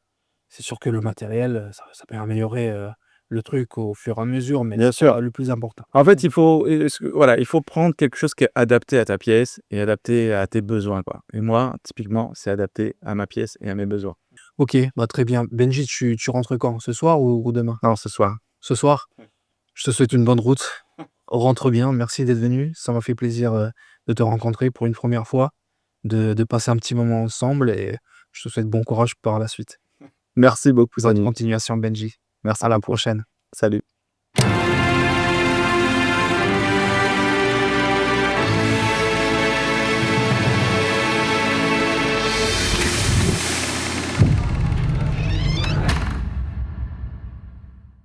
le matériel, ça peut améliorer le truc au fur et à mesure, mais Bien c'est sûr. pas le plus important. En fait, il faut prendre quelque chose qui est adapté à ta pièce et adapté à tes besoins, quoi. Et moi, typiquement, c'est adapté à ma pièce et à mes besoins. Ok, bah très bien. Benji, tu rentres quand? Ce soir ou demain? Non, ce soir. Ce soir? Je te souhaite une bonne route. Rentre bien, merci d'être venu. Ça m'a fait plaisir de te rencontrer pour une première fois, de passer un petit moment ensemble et je te souhaite bon courage par la suite. Merci beaucoup, Bonne Sani. continuation, Benji. Merci. À la prochaine. Salut.